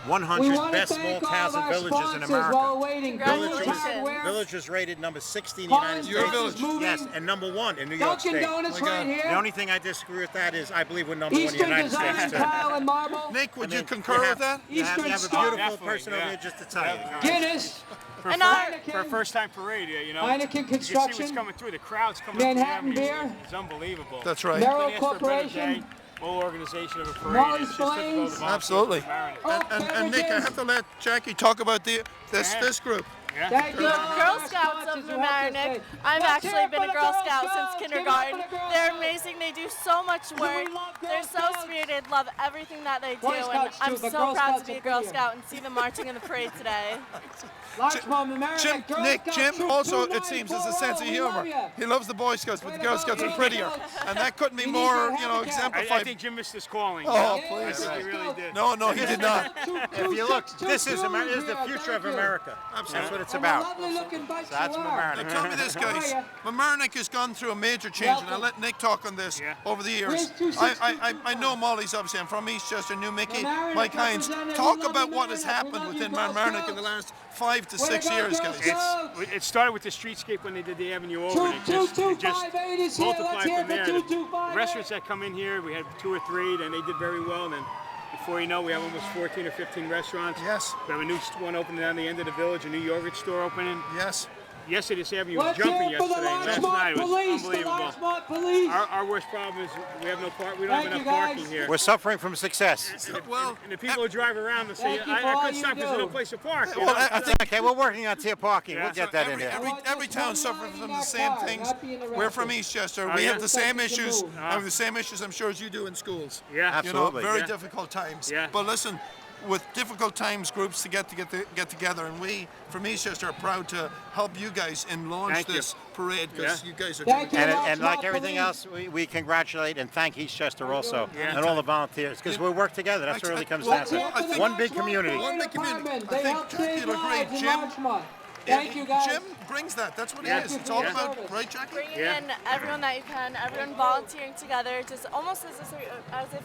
100 best small towns and villages in America. While we're waiting. Congratulations. Village was rated number 60 in the United Your States. village. Yes, and number 1 in New York Dunkin' State. Donuts My right God. here. The only thing I disagree with that is I believe we're number 1 in the Eastern United design States too. tile and marble. Nick, would I you mean, concur with that? You have a Eastern beautiful Definitely, person over yeah. here just to tell you. Guinness. And our, For a first-time parade, you know, Heineken you can see Construction. what's coming through. The crowd's coming Manhattan through. Beer. It's unbelievable. That's right. Merrill Couldn't ask for a better Corporation. day. Whole organization of a parade. Molly's It's just typical of the Blades. volunteers Absolutely. of Mamaroneck. Oh, And Nick, I have to let Jackie talk about this group. Yeah. Thank you. Girl Scouts of Mamaroneck. I've actually been a Girl Scout since kindergarten. They're amazing. They do so much work. They're so spirited. Love everything that they do. Boy And Scouts I'm too, but so Girl proud Scouts to be a are Girl prettier. Scout and see them marching in the parade today. Largemont, Mamaroneck, Girl Nick, Scout Jim Troop also, it 294. seems, has a sense of We love humor. ya. He loves the Boy Scouts, but the Way Girl to go, Scouts are Girl prettier. Scouts. And that couldn't be We need more, your you know, handicap. exemplified. I think Jim missed his calling. Oh, Yeah, please. I think he really did. No, he did not. If you look, this is the future of America. That's what it's about. Lovely looking bikes So that's you are. Mamaroneck. Now tell me this, guys. Mamaroneck has gone through a major change, and I'll let Nick talk on this Yeah. over the years. Where's 260? I know Molly's obviously. I'm from Eastchester, New Mickey, Mamaroneck Mike Hines. representative, Talk we love about you, what has Mamaroneck. We happened love within you, Girl Mamaroneck in the Scouts. last 5 to Way to 6 go, years, Girl guys. Scouts. It started with the streetscape when they did the avenue over. and it just 228 is here. Let's multiplied hear from for there. 228. The restaurants that come in here, we had 2 or 3, then they did very well. And then before you know, we have almost 14 or 15 restaurants. Yes. We have a new one opening down the end of the village, a new yogurt store opening. Yes. yesterday, Sammy was jumping yesterday. Last night was unbelievable. Our worst problem is we have no we don't have enough parking here. We're suffering from success. And the people who drive around will say, I couldn't stop because there's no place to park. Okay, we're working on tier parking. We'll get that in there. Every town suffers from the same things. We're from Eastchester. We have the same issues. I have the same issues, I'm sure, as you do in schools. Yeah, absolutely. Very difficult times. Yeah. But listen, with difficult times, groups to get together, and we from Eastchester are proud to help you guys and launch this parade because you guys are doing it. And like everything else, we congratulate and thank Eastchester also and all the volunteers because we work together. That's what it really comes down to. One big community. One big community. I think Jackie will agree. Jim brings that. That's what he is. It's all about, right, Jackie? Bringing in everyone that you can, everyone volunteering together, just almost as if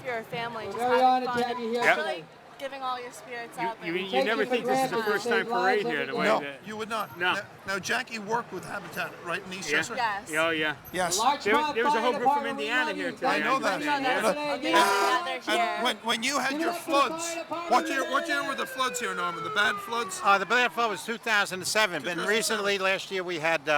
you're a family. Just having fun. Really giving all your spirits up. You never think this is the first time parade here. No, you would not. No. Now, Jackie worked with Habitat, right, in Eastchester? Yes. Oh, yeah. Yes. There was a whole group from Indiana here today. I know that. And when you had your floods, what year were the floods here, Norman? The bad floods? The bad flood was 2007, but recently, last year, we had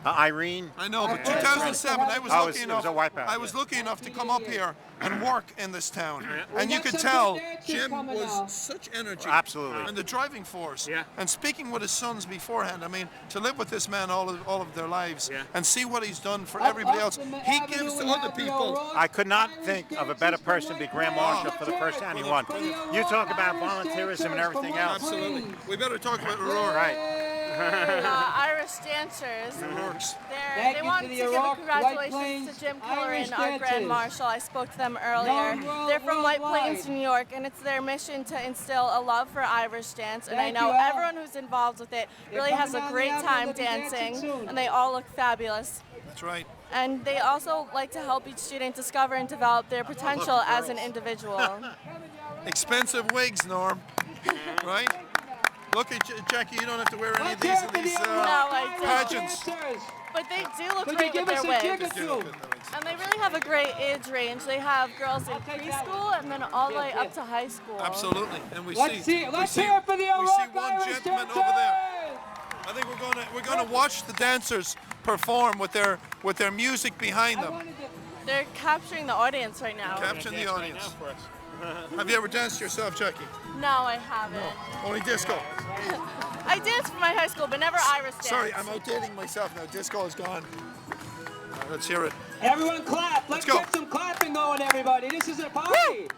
Irene. I know, but 2007, I was lucky enough. It was a wipeout. I was lucky enough to come up here and work in this town, and you could tell Jim was such energy. Absolutely. And the driving force. Yeah. And speaking with his sons beforehand, I mean, to live with this man all of their lives and see what he's done for everybody else, he gives to other people. I could not think of a better person to be Grand Marshal for the first time he won. You talk about volunteerism and everything else. Absolutely. We better talk about Aurora. Right. Irish dancers. They want to give a congratulations to Jim Killoran, our Grand Marshal. I spoke to them earlier. They're from White Plains, New York, and it's their mission to instill a love for Irish dance. And I know everyone who's involved with it really has a great time dancing, and they all look fabulous. That's right. And they also like to help each student discover and develop their potential as an individual. Expensive wigs, Norm. Right? Look at Jackie, you don't have to wear any of these pageants. But they do look great with their wigs. And they really have a great age range. They have girls in preschool and then all the way up to high school. Absolutely. And Let's hear it for the one gentleman over there. I think we're gonna watch the dancers perform with their music behind them. They're capturing the audience right now. Capturing the audience. Have you ever danced yourself, Jackie? No, I haven't. No. Only disco? I danced for my high school, but never Irish dance. Sorry, I'm outdating myself now. Disco is gone. Right, let's hear it. Everyone clap. Let's get some clapping going, everybody. This is a party. Woo!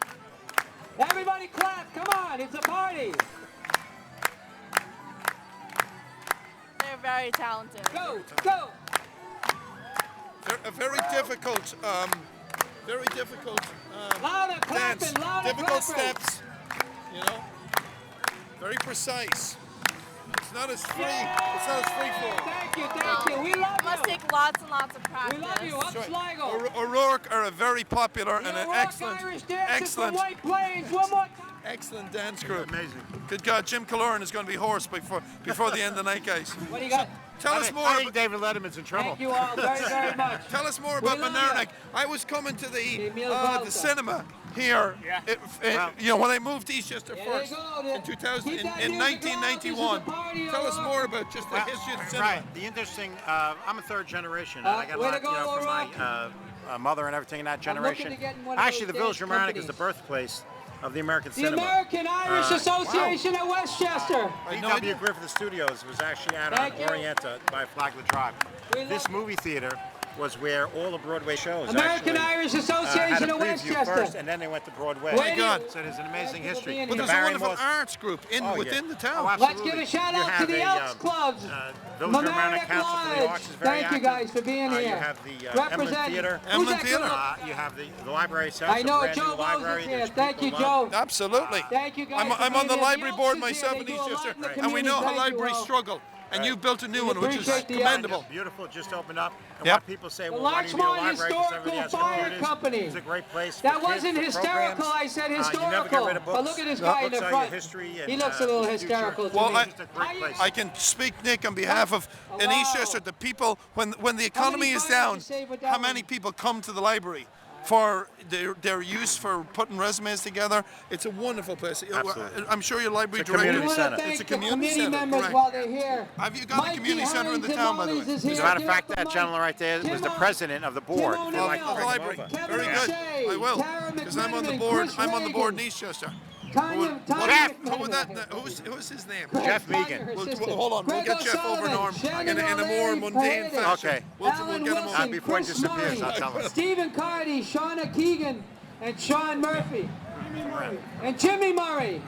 Everybody clap. Come on. It's a party. They're very talented. Go, go. A very difficult louder clapping, dance. louder Difficult clapping. steps, you know. Very precise. It's not as free. It's not as free form. Thank you. We love you. It must take lots and lots of practice. We love you. Up Sligo. O'Rourke are a very popular and an excellent White Plains. One more time. Excellent dance group. Amazing. Good God, Jim Killoran is going to be hoarse before the end of the night, guys. What do you got? Tell us more. I think David Letterman's in trouble. Thank you all very, very much. Tell us more about Mamaroneck. I was coming to the cinema here. You know, when I moved to Eastchester first in 1991. Tell us more about just the history of the cinema. Right. The interesting. I'm a third generation, and I got a lot, from my mother and everything in that generation. Actually, the village of Mamaroneck is the birthplace of the American cinema. The American Irish Association at Westchester. E.W. Griffith Studios was actually out on Orienta by Flagler Drive. This movie theater was where all the Broadway shows American Irish Association at Westchester. First, and then they went to Broadway. Oh my God. So there's an amazing history. But there's a wonderful arts group within the town. Oh, let's give a shout out to the Elks Clubs. Mamaroneck Council for the Arts is very active. Thank you guys for being here. You have the Emlyn Theater. You have the library itself. I know Joe Moses here. Thank you, Joe. Absolutely. Thank you guys. I'm on the library board myself in Eastchester, and we know how libraries struggle. And you built a new one, which is commendable. Beautiful, just opened up. And what people say, well, why do you need a library? Historical Fire Company. It's a great place. That wasn't hysterical, I said historical. But look at this guy in the front. He looks a little hysterical to me. Well, I can speak, Nick, on behalf of in Eastchester, the people, when the economy is down, how many people come to the library? for their use for putting resumes together. It's a wonderful place. Absolutely. I'm sure your library It's a director. community center. It's a community center. members Correct. while they're here. Have you got a community center in the town, by the way? As a matter of fact, that gentleman right there was the president of the board. Of the library. Very good. I will, because I'm on the board. I'm on the board in Eastchester. Who's his name? Jeff Regan. Hold on, we'll get Jeff over Norm in a more mundane fashion. Okay. We'll get him over. Before he disappears, I'll tell him. Stephen Cardy, Shauna Keegan, and Sean Murphy. And Jimmy Murray.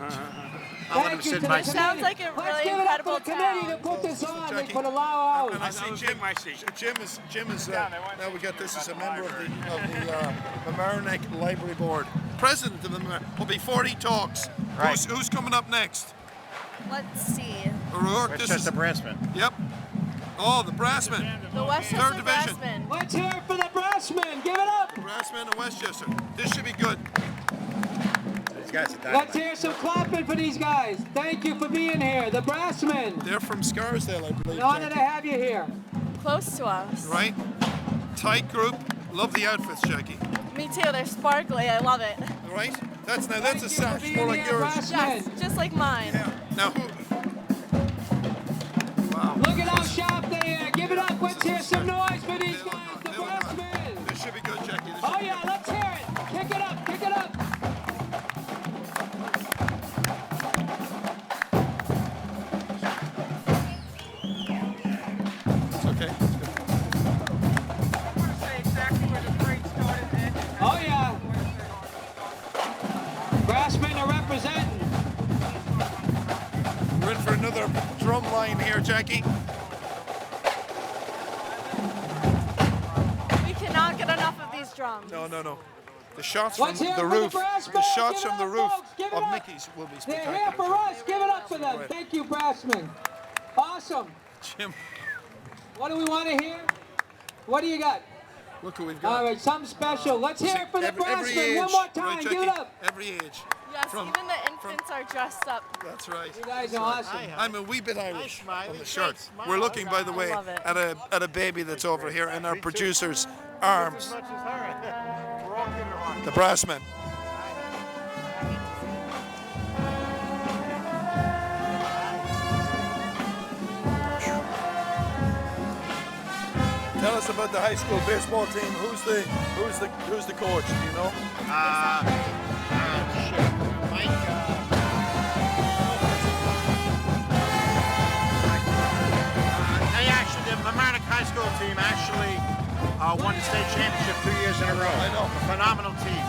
I'll let him sit in my seat. Sounds like a really incredible committee town. to put this on. They put a lot And I out. see Jim is now we got this as a member of the Mamaroneck Library Board. President of the Mamaroneck. Will be 40 talks. Right. Who's coming up next? Let's see. Westchester Brassmen. Yep. Oh, the Brassmen. The Westchester Third division. Brassmen. Let's hear it for the Brassmen. Give it up. Brassmen and Westchester. This should be good. These guys are Let's hear some clapping for these guys. Thank you for being here. The Brassmen. They're from Scarsdale, I believe. An honor to Jackie. have you here. Close to us. Right? Tight group. Love the outfits, Jackie. Me too. They're sparkly. I love it. Right? That's a sash, being more like here, yours. Brassmen. Yes, just like mine. Yeah. Now who? Wow. Look at how sharp they are. Give it up. Let's hear some noise for these guys. The Brassmen. This should be good, Jackie. This should Oh be yeah, let's hear it. Kick it up. Kick it up. It's okay. Oh yeah. Brassmen are representing. We're in for another drum line here, Jackie. We cannot get enough of these drums. No. The shots Let's from hear the it for the roof. brass The band. shots Give it from the up, roof folks. Give it of up. Mickey's will be They're spectacular. here for us. Give it up for them. Right. Thank you, Brassmen. Awesome. Jim, What do we want to hear? What do you got? look who we've got. All right, something special. Let's hear it for the every Brassmen. age. One more time. Right, Give Jackie? it up. Every age. Yes, From- even the infants are dressed up. That's right. You guys are awesome. I'm a wee bit Irish on the shirt. We're looking, by the way, love it. at a baby that's over here in our producer's arms. The Brassmen. Tell us about the high school baseball team. Who's the coach? Do you know? The Mamaroneck High School team actually won the state championship 2 years in a row. I know. A phenomenal team.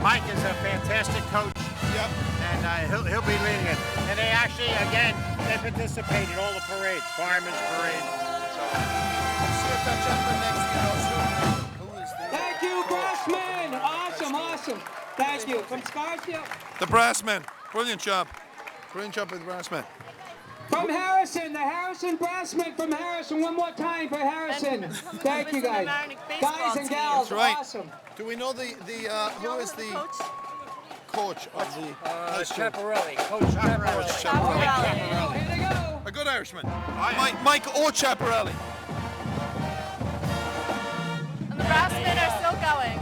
Mike is a fantastic coach. Yep. And he'll be leading it. And they actually, again, they participate in all the parades, Fireman's Parade. Let's see if that gentleman next to you knows who is the... Thank you, Brassmen. Awesome. Thank you. From Scarsdale. The Brassmen. Brilliant job. Brilliant job with the Brassmen. From Harrison, the Harrison Brassmen from Harrison. One more time for Harrison. And Thank you, guys. Guys and gals, That's right. awesome. Do we know who is the coach of the high school? Chaparelli. Coach Chaparelli. Coach Chaparelli. Here they go. A good Irishman. Mike Chaparelli. And the Brassmen are still going.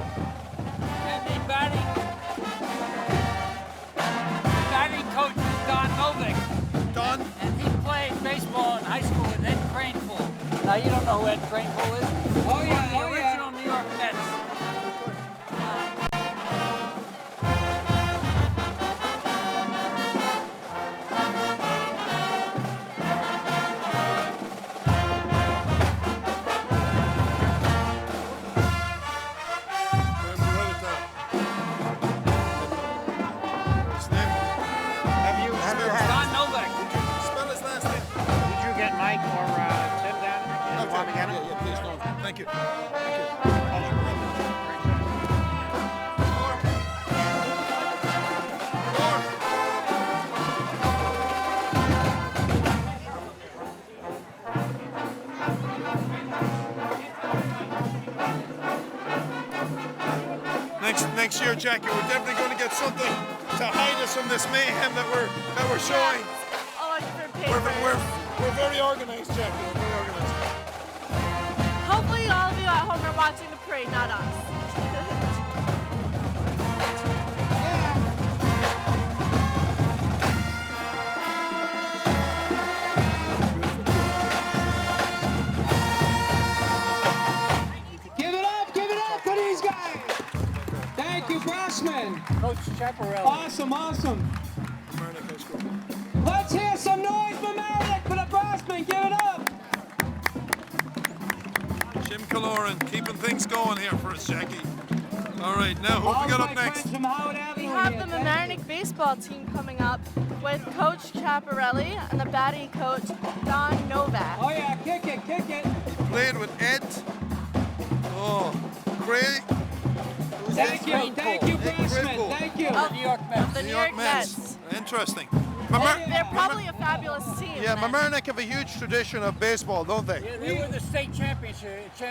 And the batting coach is Don Novick. Don? And he played baseball in high school with Ed Craneful. Now you don't know who Ed Craneful is? Oh yeah, The original New York Mets. Don Novak. Spell his last name. Did you get Mike or Tim down there? You want me to get him? Yeah, please don't. Thank you. Next year, Jackie, we're definitely going to get something to hide us from this mayhem that we're showing. All on different papers. We're very organized, Jackie. We're very organized. Hopefully all of you at home are watching the parade, not us. Give it up for these guys. Thank you, Brassman. Coach Chaparelli. Awesome. Let's hear some noise for Mamaroneck for the Brassman. Give it up. Jim Killoran keeping things going here for us, Jackie. All right, now who have we got up next? We have the Mamaroneck baseball team coming up with Coach Chaparelli and the batting coach, Don Novak. Oh yeah, kick it. Played with Ed. Oh, Craig. Thank you, Brassman. Thank you. Of the New York Mets. Interesting. They're probably a fabulous team. Yeah, Mamaroneck have a huge tradition of baseball, don't they? Yeah, they were the state champions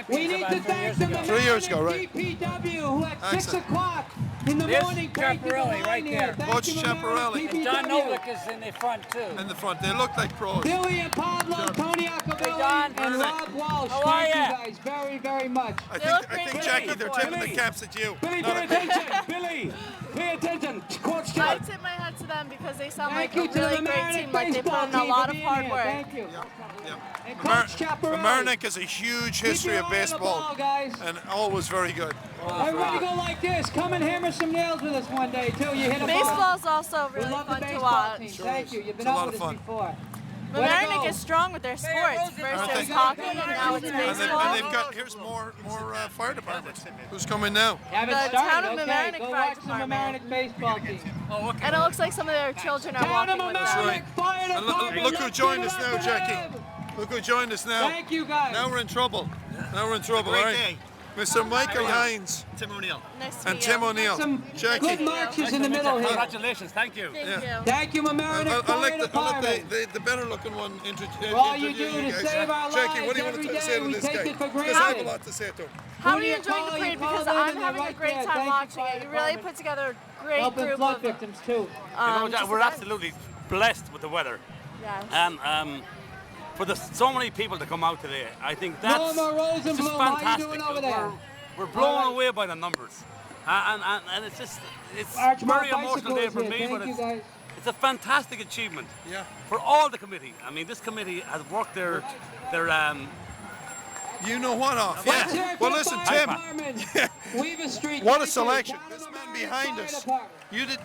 We need to thank the 3 years ago, right? DPW who at 6 Excellent. o'clock in the morning. Chaparelli right there. Coach Chaparelli. And John Novak is in the front too. In the front, they look like pros. Billy and Pablo, Tony Accavelli, and Rob Walsh. How are Thank ya? you guys very, very much. I think Jackie, they're tipping the caps at you. Billy, pay attention. Billy, pay attention. Coach I Chaparelli. tip my hat to them because they sound Thank like you a to the really great Mamaroneck team. Like they put baseball in a team lot for of being hard here. work. Thank you. Yeah. And Coach Chaparelli. Mamaroneck has a huge history of Keep your eye on the baseball ball, guys. and always very good. Everybody go like this. Come and hammer some nails with us one day, too. You hit a ball. Baseball's also We really love the fun to baseball watch. team. Thank you. You've been It's a up lot with of us fun. before. Mamaroneck is strong with their sports. First it was hockey, and now it's And baseball. they've got, here's more fire departments. Who's coming now? Haven't The started, town of okay. Mamaroneck Go Fire watch the Department. Mamaroneck baseball team. And it looks like some of their children are Town of walking with Mamaroneck them. Fire And Department. look who Let's joined give us it now, up for Jackie. them. Look who joined us now. Thank you, guys. Now we're in trouble. All right. Mr. Michael Hines Tim O'Neill. Nice to and meet Tim you. O'Neill. Some Jackie. good marches in the middle here. Congratulations, thank you. Thank Yeah. you. Thank you, Mamaroneck I'll Fire let Department. the better looking one introduce All you do to guys. save our Jackie, what do you lives want to every say day, to we this take guy? it for Because I have a granted. lot to say to him. How Who are do you you enjoying call? the You parade? call Because them I'm and they're having a right great there. time Thank you, watching Fire it. You really Department. put together a great Helping group flood of victims, too. We're absolutely blessed with the weather. Yes. And for so many people to come out today, I think that's Norma just Rosenblum, how you fantastic. doing over there? We're blown All right. away by the numbers. And it's just, it's Archmark very emotional day Bicycles for here. me, Thank but you, guys. it's a fantastic achievement Yeah. for all the committee. I mean, this committee has worked their You know what off? Let's hear Yeah. it Well, for the listen, Fire Tim. Department. Weaver Street. What a thank you. selection. Town of This man Mamaroneck behind Fire us. Department.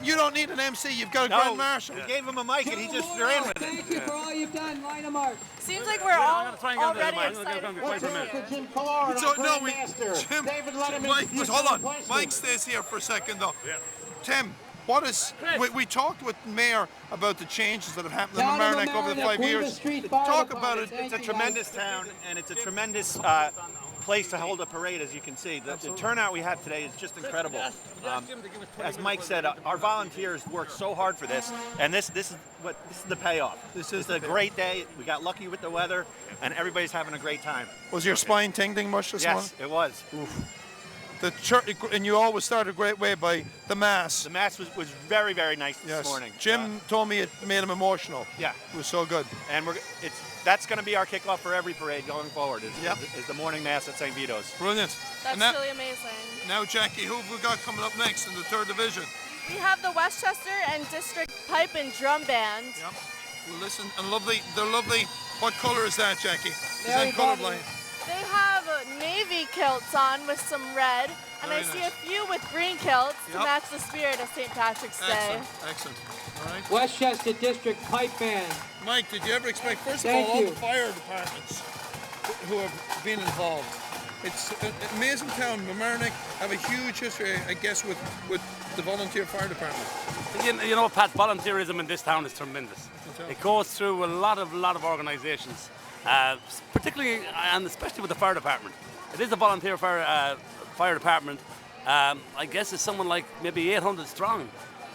You don't need an MC. You've got a Grand Marshal. We gave him a mic and he just ran with it. Thank you for all you've done. Line them up. Seems like we're all gonna try and get already the mic. I'm excited gonna for wait for a this minute. year. Jim Killoran, So, no, Grandmaster. Tim, David Letterman, Mike, future hold on. replacement. Mike stays here for a second, though. Tim, what is? We talked with the mayor about the changes that have happened in Town of Mamaroneck over the Mamaroneck, 5 Weaver years. Street Fire Talk about Department. it. Thank It's a you, tremendous guys. town, and it's a tremendous place to hold a parade, as you can see. The turnout we have today is just incredible. As Mike said, our volunteers worked so hard for this, and this is the payoff. This is a great day. We got lucky with the weather, and everybody's having a great time. Was your spine tingling much this morning? Yes, it was. The church, and you always start a great way by the mass. The mass was very, very nice this Yes. morning. Jim told me it made him emotional. Yeah. It was so good. And that's going to be our kickoff for every parade going forward. Is the morning mass at St. Vito's. Brilliant. That's And now, really amazing. now, Jackie, who have we got coming up next in the 3rd division? We have the Westchester and District Pipe and Drum Band. Yep. Well, listen, and lovely. They're lovely. What color is that, Jackie? Is Very that lovely. colorblind? They have navy kilts on with some red, and Very I see nice. a few with green kilts to Yep. match the spirit of St. Patrick's Day. Excellent. Excellent. All right. Westchester District Pipe Band. Mike, did you ever expect, first of Thank all you. the fire departments who have been involved? It's an amazing town. Mamaroneck have a huge history, I guess, with the volunteer fire department. You know, Pat, volunteerism in this town is tremendous. It goes through a lot of organisations, particularly and especially with the fire department. It is a volunteer fire department. I guess it's someone like maybe 800 strong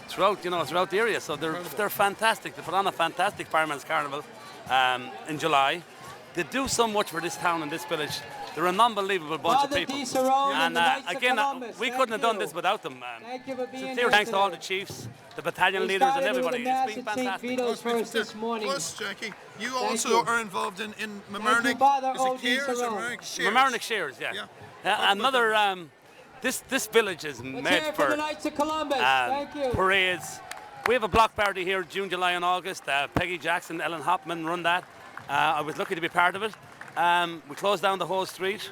throughout the area. So they're fantastic. They put on a fantastic fireman's carnival in July. They do so much for this town and this village. They're an unbelievable bunch of Father people. Di Cerrone and the Knights of again, Columbus. we Thank couldn't have done you. this without them. Thank you for being Sincere here thanks to all the today. chiefs, the battalion We leaders, and started with everybody. the mass It's been at St. fantastic. Vito's first this morning. Plus, Jackie, you Thank also you. are involved in Thank Mamaroneck. you, Father Is it O.D. Cares or Cerrone. Mamaroneck Shares? Mamaroneck shares, yeah. Another, this village is made for the Knights of Columbus. Thank you. parades. We have a block party here June, July and August. Peggy Jackson, Ellen Hopman run that. I was lucky to be part of it. We closed down the whole street,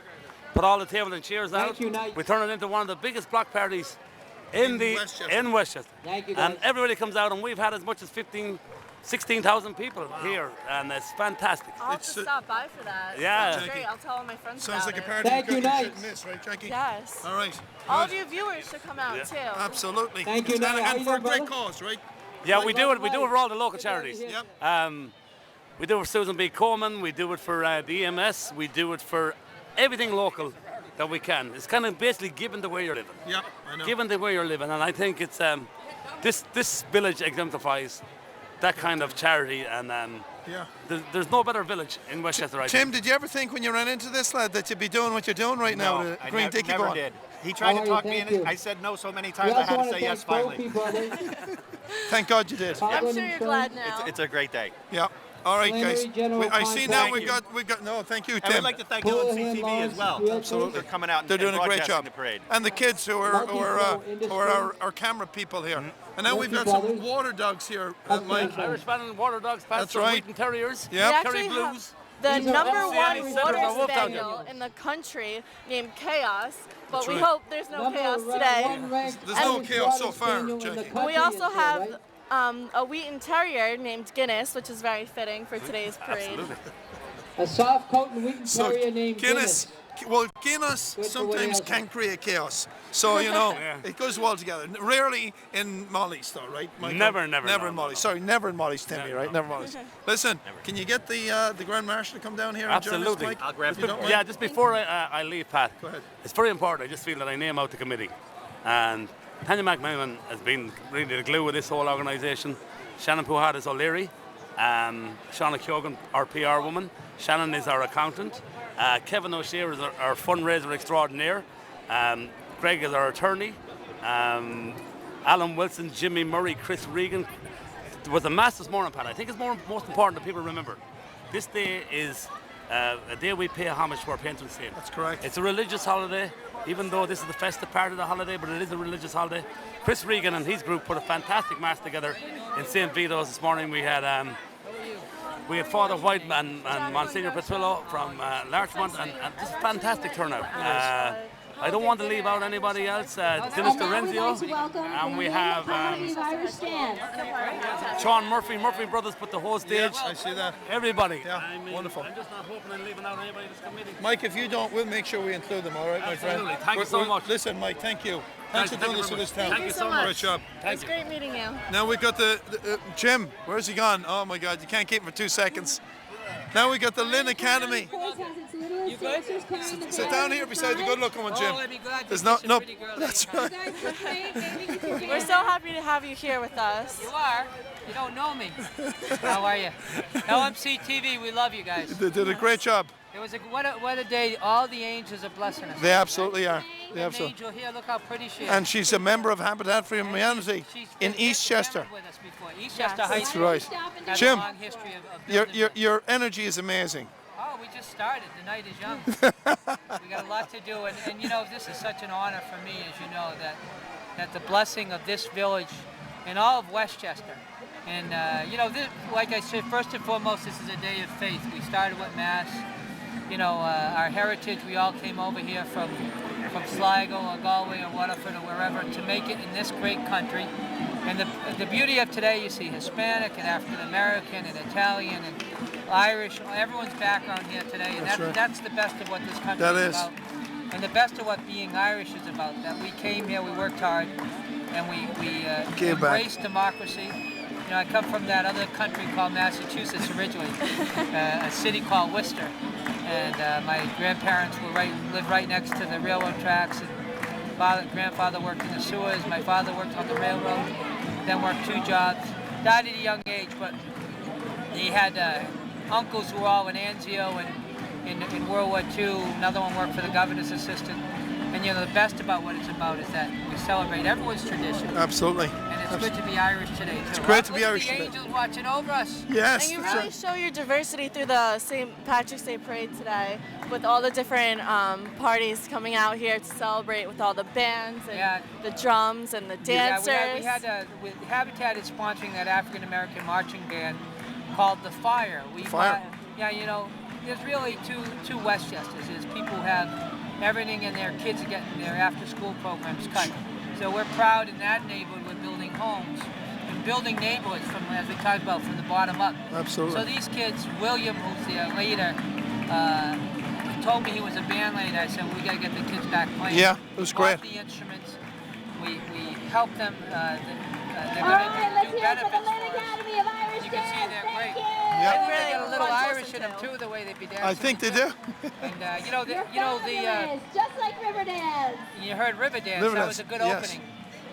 put all the table and chairs out. We turn it into one of the biggest block parties in Westchester. Thank you, and everybody comes out, and we've had as much as 16,000 people here, and it's fantastic. I'll have to stop by for that. Yeah. Sounds great. I'll tell all my friends Sounds about like a it. party Thank you, you Knight. shouldn't miss, right, Jackie? Yes. All right. All of Good. you viewers should come out too. Absolutely. Thank you, Knight. How And you for a doing, great brother? cause, right? Yeah, we do it. We do it for all the local charities. Yep. We do it for Susan B. Coleman. We do it for the EMS. We do it for everything local that we can. It's kind of basically giving the way you're living. Yep, I know. Giving the way you're living, and I think it's this village exemplifies that kind of charity, and Yeah. there's no better village in Westchester. I Tim, think. did you ever think when you ran into this lad that you'd be doing what you're doing right now with a green ticket never going? did. He tried to talk me thank in. you. I said no so many times. I had to say yes finally. Thank God you did. I'm sure you're glad now. It's a great day. Yeah. All right, guys. General I see now contractor. we've got. No, thank you, And Tim. we'd like to thank LMC-TV as well. Absolutely. They're coming out and They're doing a great broadcasting job. the parade. And the kids who are our camera people here. And now we've got some water dogs here, Mike. Irish Spaniel Water Dogs, That's Pastor right. Wheaton Terriers, Yep. We Kerry actually Blues. The These are number all one Setters water are Wolf Dogs. spaniel in the country named Chaos, but That's we right. hope there's no chaos today. There's no chaos so far, Jackie. We also have a Wheaton Terrier named Guinness, which is very fitting for today's parade. Absolutely. A soft coat and Wheaton So Terrier named Guinness. Well, Guinness Good for sometimes what can create chaos. So, you know, Yeah. it goes well together. Rarely in Molly's, though, right, Michael? Never, Never no, in Molly's. no. Sorry, never in Molly's, Timmy, right? Never Molly's. Listen, can you get the Grand Marshal to come down here and join us, Absolutely. Mike? I'll grab If you don't mind? Yeah, just before I leave, Pat, Go ahead. it's very important. I just feel that I name out the committee. And Tanya McMillan has been really the glue of this whole organisation. Shannon Puhat is O'Leary. Shauna Kyogan, our PR woman. Shannon is our accountant. Kevin O'Shea is our fundraiser extraordinaire. Greg is our attorney. Alan Wilson, Jimmy Murray, Chris Regan. It was a mass this morning, Pat. I think it's most important that people remember. This day is a day we pay homage to our patron saint. That's correct. It's a religious holiday, even though this is the festive part of the holiday, but it is a religious holiday. Chris Regan and his group put a fantastic mass together in St. Vito's this morning. We had Father White and Monsignor Petrillo from Larchmont, and just a fantastic turnout. I don't want to leave out anybody else. Dennis Dorenzio, and we have Sean Murphy. Murphy Brothers put the whole stage. I see that. Everybody. Yeah, I mean, wonderful. I'm just not hoping I'm leaving out anybody in this committee. Mike, if you don't, we'll make sure we include them, all right, my friend? Absolutely. Thank you so much. Listen, Mike, thank you. Thanks for doing this for this town. Thank you so much. Great job. It was great meeting you. Now we've got the Jim. Where's he gone? Oh my God, you can't keep him for 2 seconds. Now we got the Lynn Academy. You good? Sit down here beside the good-looking one, Jim. Oh, I'd be glad to There's see no, some no. pretty girls. That's right. We're so happy to have you here with us. You are. You don't know me. How are you? LMC-TV, we love you guys. They did a great job. It was what a day. All the angels are blessing us. They absolutely are. They An absolutely. angel here, look how pretty she is. And she's a member of Habitat for And Humanity she's in been Eastchester. with us before. Eastchester High That's School right. has Jim, a long history of Your building this. your energy is amazing. Oh, we just started. The night is young. We got a lot to do, and you know, this is such an honor for me, as you know, that the blessing of this village and all of Westchester. And you know, this, like I said, first and foremost, this is a day of faith. We started with Mass. You know, our heritage, we all came over here from Sligo or Galway or Waterford or wherever to make it in this great country. And the beauty of today, you see Hispanic and African American and Italian and Irish, everyone's background here today, and that's the best of what this country is about. And the best of what being Irish is about, that we came here, we worked hard, and we embraced democracy. You know, I come from that other country called Massachusetts originally, a city called Worcester. And my grandparents lived right next to the railroad tracks. And grandfather worked in the sewers. My father worked on the railroad. Then worked 2 jobs. Died at a young age, but he had uncles who were all in Anzio and in World War II. Another one worked for the governor's assistant. And you know, the best about what it's about is that we celebrate everyone's tradition. Absolutely. And it's good to be Irish today, too. It's great to be Irish today. The angels watching over us. Yes. And you really show your diversity through the St. Patrick's Day Parade today, with all the different parties coming out here to celebrate with all the bands and the drums and the dancers. Yeah, Habitat is sponsoring that African American marching band called The Fire. Yeah, you know, there's really two Westchesters. There's people who have everything, and their kids are getting their after-school programs cut. So we're proud in that neighborhood. We're building homes and building neighborhoods from, as we talked about, from the bottom up. Absolutely. So these kids, William, who's the leader, he told me he was a band leader. I said, we got to get the kids back playing. Yeah, it was great. The instruments. We help them. They're going to do benefits for us. You can see they're great. Yep. I think they get a little Irish in them too, the way they be dancing. I think they do. And you know the just like Riverdance. You heard Riverdance. That was a good opening.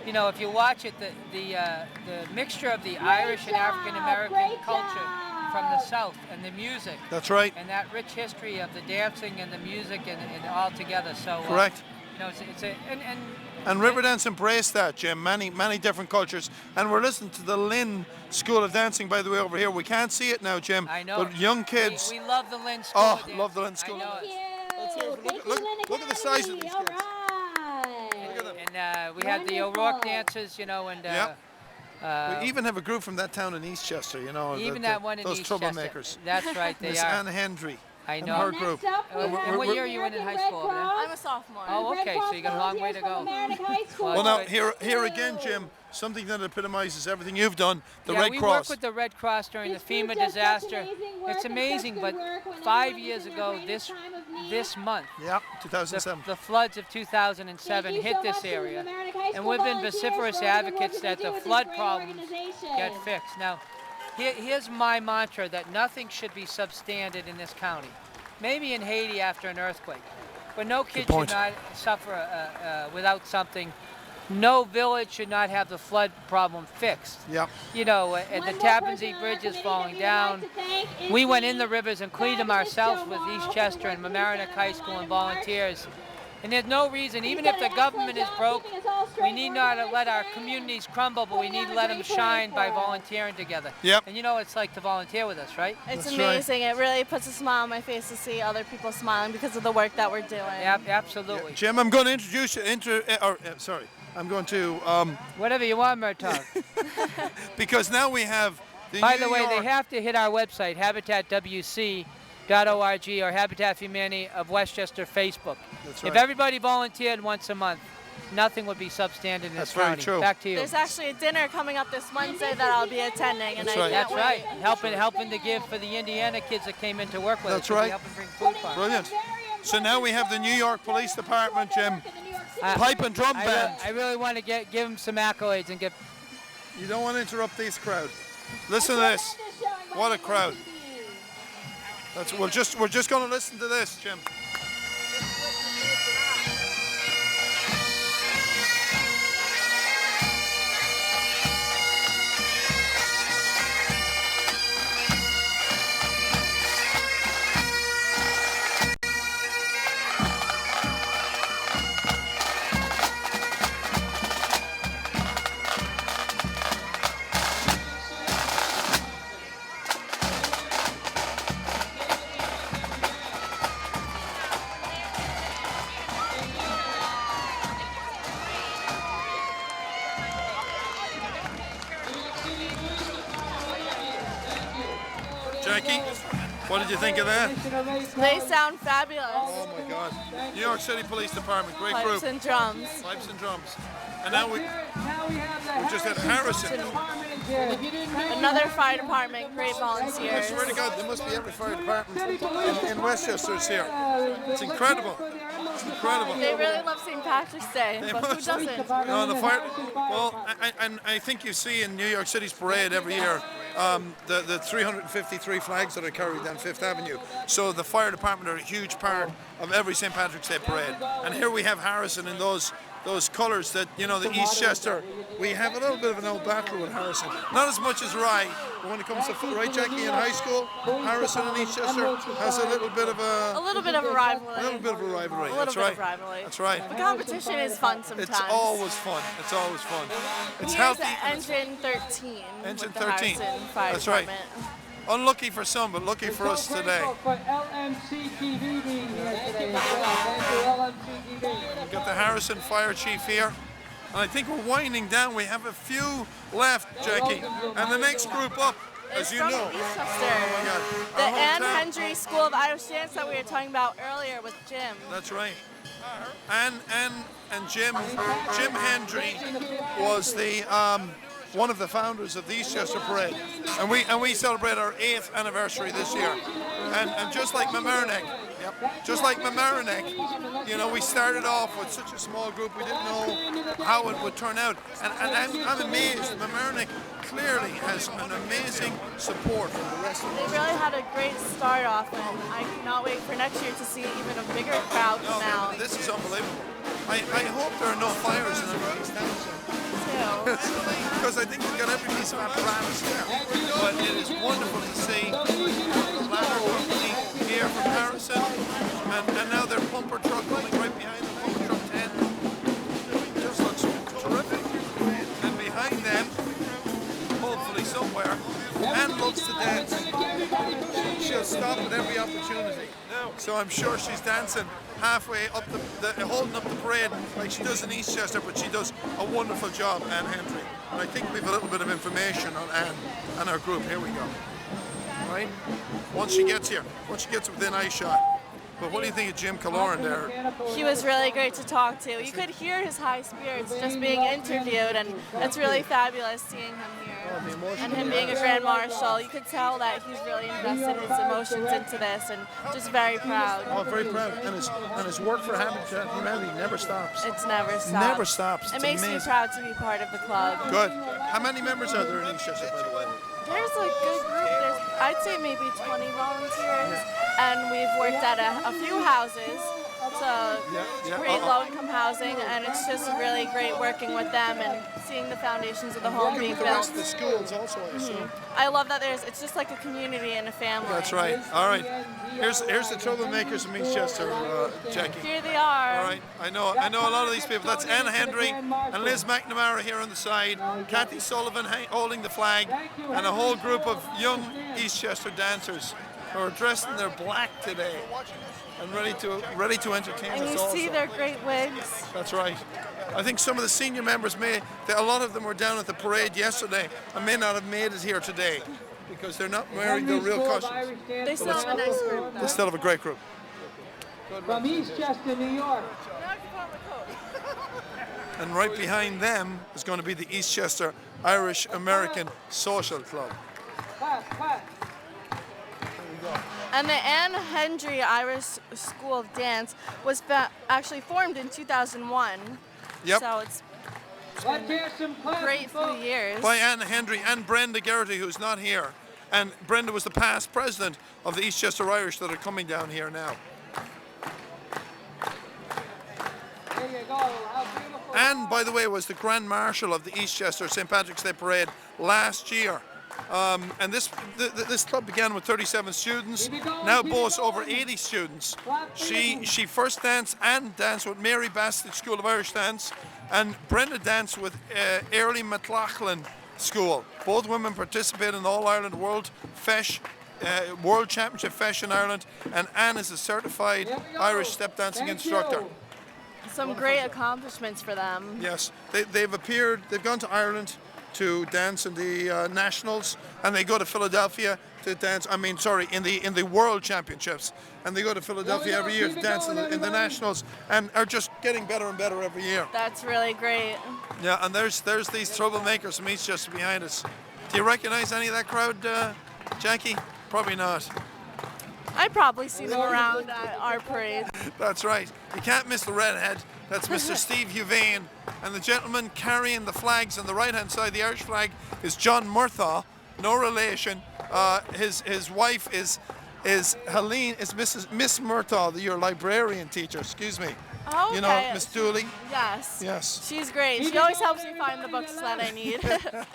You know, if you watch it, the mixture of the Irish and African American culture from the South and the music. That's right. And that rich history of the dancing and the music and all together. So correct. You know, it's a and Riverdance embraced that, Jim. Many different cultures, and we're listening to the Lynn School of Dancing, by the way, over here. We can't see it now, Jim. I know. But young kids. We love the Lynn School. Oh, love the Lynn School. Look at the size of these kids. And we had the O'Rourke dances, you know, and we even have a group from that town in Eastchester, you know. Even that one in those Eastchester. troublemakers. That's right, they Miss are. Anne Hendry. I know. And her group. And what year are you in high school? I'm a sophomore. Oh, okay, so you got a long way to go. Well, now, here again, Jim, something that epitomizes everything you've done, the Red we Cross. worked with the Red Cross during the FEMA disaster. It's amazing, but 5 years ago, this month, 2007, the floods of 2007 hit this area, and we've been vociferous advocates that the flood problems get fixed. Now, here's my mantra, that nothing should be substandard in this county. Maybe in Haiti after an earthquake, but no kid should not suffer without something. No village should not have the flood problem fixed. Yeah. You know, and the Tappan Zee Bridge is falling down. We went in the rivers and cleaned them ourselves with Eastchester and Mamaroneck High School and volunteers. And there's no reason, even if the government is broke, we need not let our communities crumble, but we need to let them shine by volunteering together. Yep. And you know what it's like to volunteer with us, right? It's amazing. It really puts a smile on my face to see other people smiling because of the work that we're doing. Absolutely. Yeah. Jim, I'm going to introduce you I'm going to... whatever you want, Murtagh. because now we have the By the way, they have to hit our website, habitatwc.org or Habitat for Humanity of Westchester Facebook. That's right. If everybody volunteered once a month, nothing would be substandard in this county. That's very true. Back to you. There's actually a dinner coming up this Wednesday that I'll be attending, and That's right. Helping to give for the Indiana kids that came in to work with us. That's right. Helping bring food for. Brilliant. So now we have the New York Police Department, Jim. Pipe and drum band. I really want to give them some accolades and get. You don't want to interrupt this crowd. Listen to this. What a crowd. We're just going to listen to this, Jim. Jackie, what did you think of that? They sound fabulous. Oh my God. New York City Police Department, great group. Pipes and drums. Pipes and drums. And now we just had Harrison. Another fire department, great volunteers. I swear to God, there must be every fire department in Westchester is here. It's incredible. It's incredible. They really love St. Patrick's Day, but who doesn't? No, the fire. Well, I think you see in New York City's parade every year the 353 flags that are carried down Fifth Avenue. So the fire department are a huge part of every St. Patrick's Day parade. And here we have Harrison in those colours that, you know, the Eastchester. We have a little bit of an old battle with Harrison. Not as much as Rye, But when it comes to right, Jackie, in high school, Harrison and Eastchester has a little bit of a rivalry. A little bit of a rivalry. That's right. That's right. The competition is fun sometimes. It's always fun. It's always fun. It's Here's healthy. Engine 13. Engine with the 13. Harrison Fire That's right. Department. Unlucky for some, but lucky for us today. For LMC-TV being here today. Thank you, LMC-TV. We've got the Harrison Fire Chief here. And I think we're winding down. We have a few left, Jackie. And the next group up, as you know. Eastchester. The Anne Hendry School of Irish Dance that we were talking about earlier with Jim. That's right. Anne and Jim Hendry was the one of the founders of the Eastchester Parade, and we celebrate our 8th anniversary this year. And just like Mamaroneck, you know, we started off with such a small group. We didn't know how it would turn out, and I'm amazed. Mamaroneck clearly has an amazing support from the rest of us. They really had a great start off, and I cannot wait for next year to see even a bigger crowd come out. This is unbelievable. I hope there are no fires in any of these towns. Because I think we've got every piece of apparatus there. But it is wonderful to see the ladder company here from Harrison, and now their pumper truck coming right behind them, pumper truck 10. It just looks terrific. And behind them, hopefully somewhere, Anne loves to dance. She'll stop at every opportunity. So I'm sure she's dancing halfway up holding up the parade like she does in Eastchester, but she does a wonderful job, Anne Hendry. And I think we have a little bit of information on Anne and our group. Here we go. Right? Once she gets within eye shot. But what do you think of Jim Killoran there? He was really great to talk to. You could hear his high spirits just being interviewed, and it's really fabulous seeing him here. And him being a Grand Marshal, you could tell that he's really invested his emotions into this, and just very proud. Oh, very proud. And his work for humanity never stops. It's never stops. Never stops. It makes me proud to be part of the club. Good. How many members are there in Eastchester, by the way? There's a good group. I'd say maybe 20 volunteers, and we've worked at a few houses to create low-income housing, and it's just really great working with them and seeing the foundations of the home being built. The rest of the schools also, I assume. I love that it's just like a community and a family. That's right. All right. Here's the troublemakers from Eastchester, Jackie. Here they are. All right. I know a lot of these people. That's Anne Hendry and Liz McNamara here on the side, Kathy Sullivan holding the flag, and a whole group of young Eastchester dancers who are dressed in their black today and ready to entertain us also. And you see their great wigs. That's right. I think some of the senior members a lot of them were down at the parade yesterday and may not have made it here today because they're not wearing their real costumes. They still have a nice group, though. They still have a great group. From Eastchester, New York. And right behind them is going to be the Eastchester Irish American Social Club. And the Anne Hendry Irish School of Dance was actually formed in 2001. Yep. So it's been a great few years. By Anne Hendry and Brenda Geraghty, who's not here. And Brenda was the past president of the Eastchester Irish that are coming down here now. There you go. How beautiful. Anne, by the way, was the Grand Marshal of the Eastchester St. Patrick's Day Parade last year. And this club began with 37 students, now boasts over 80 students. She first danced with Mary Bastard School of Irish Dance, and Brenda danced with Early McLaughlin School. Both women participated in the All-Ireland World Championship Fesh in Ireland, and Anne is a certified Irish step dancing instructor. Some great accomplishments for them. Yes, they've gone to Ireland to dance in the nationals, and they go to Philadelphia to dance. In the World Championships, and they go to Philadelphia every year to dance in the nationals, and are just getting better and better every year. That's really great. Yeah, and there's these troublemakers from Eastchester behind us. Do you recognize any of that crowd, Jackie? Probably not. I probably see them around at our parade. That's right. You can't miss the redhead. That's Mr. Steve Huvane. And the gentleman carrying the flags on the right-hand side, the Irish flag, is John Murtagh, no relation. His wife is Helene, is Miss Murtagh, your librarian teacher, excuse me. Oh, You know, okay. Miss Dooley. Yes. Yes. She's great. She always helps me find the books that I need. And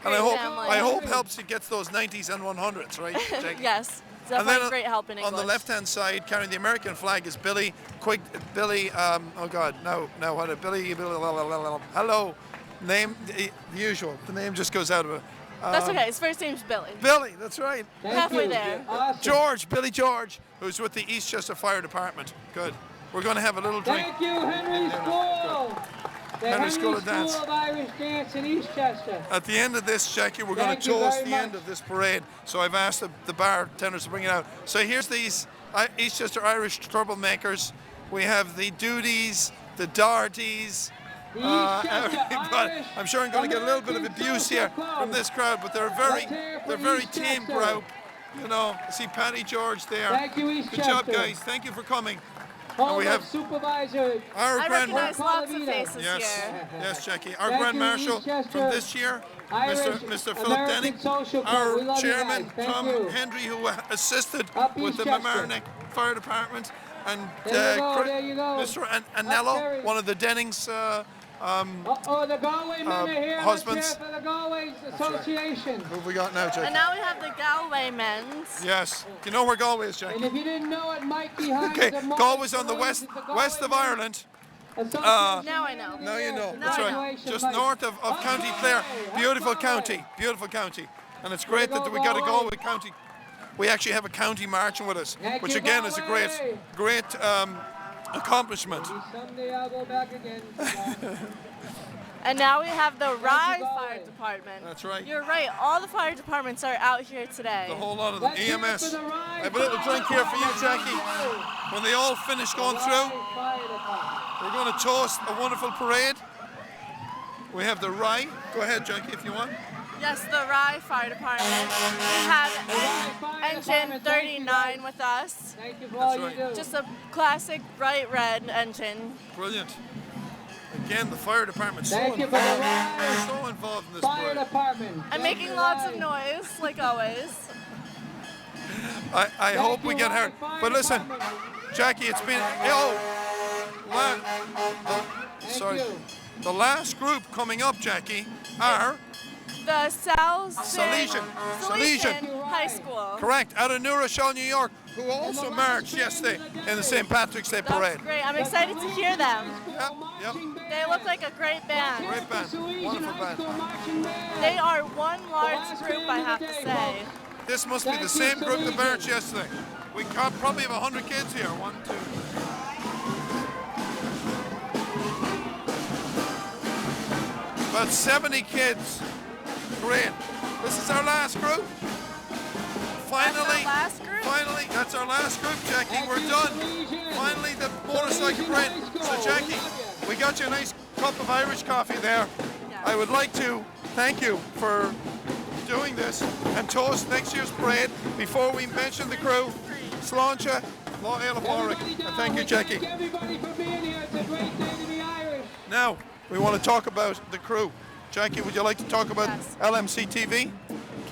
I hope helps you get those 90s and 100s, right, Jackie? Yes. And Definitely then great help in English. on the left-hand side, carrying the American flag, is Billy. Oh God, no, what? Billy. Hello, name the usual. The name just goes out of it. That's okay. His first name's Billy. Billy, that's right. Halfway there. George, Billy George, who's with the Eastchester Fire Department. Good. We're going to have a little drink. Thank you, Henry School. The Henry School of School of Irish Dance in Eastchester. At the end of this, Jackie, we're going to toast the end of this parade. So I've asked the bartenders to bring it out. So here's these Eastchester Irish troublemakers. We have the Duties, the Darties. I'm sure I'm going to get a little bit of abuse here from this crowd, but they're very team crowd. You know, I see Patty George there. Thank you, Eastchester. Good job, guys. Thank you for coming. And we have Supervisor. I recognize lots of faces yes, here. Yes, Jackie. Our Grand Marshal from this year, Mr. Philip Denning. Our Chairman, Tom Hendry, who assisted with the Mamaroneck Fire Department. And Mr. Anello, one of the Dennings' the Galway men are here. husbands. For the Galway Association. Who have we got now, Jackie? And now we have the Galway men's. Yes. Do you know where Galway is, Jackie? And if you didn't know it, Mike behind Okay, the Galway's on the west of Ireland. Now I know. Now you know. Now That's I right. know. Just north of County Clare. Beautiful county. Beautiful county. And it's great that we got a Galway County. We actually have a county marching with us, which again is a great accomplishment. Someday I'll go back again. And now we have the Rye Fire Department. That's right. You're right. All the fire departments are out here today. The whole lot of them. EMS. I have a little drink here for you, Jackie. When they all finish going through, we're going to toast a wonderful parade. We have the Rye. Go ahead, Jackie, if you want. Yes, the Rye Fire Department. We have engine 39 with us. Thank you for all you do. Just a classic bright red engine. Brilliant. Again, the fire department's so involved in this Fire Department. I'm making lots of noise, like always. I hope we get hurt. But listen, Jackie, it's been the last group coming up, Jackie, are the Salesian High School. Correct, out of New Rochelle, New York, who also marched yesterday in the St. Patrick's Day parade. That's great. I'm excited to hear them. Yep. They look like a great band. Great band. Wonderful band. They are one large group, I have to say. This must be the same group that marched yesterday. We probably have 100 kids here. 1, 2. About 70 kids. Great. This is our last group. Finally, that's our last group, Jackie. We're done. Finally, the motorcycle parade. So, Jackie, we got you a nice cup of Irish coffee there. I would like to thank you for doing this and toast next year's parade. Before we mention the crew, Sláinte, Lá Éile Pádraig. Thank you, Jackie. Everybody for being here. It's a great day to be Irish. Now, we want to talk about the crew. Jackie, would you like to talk about LMC-TV?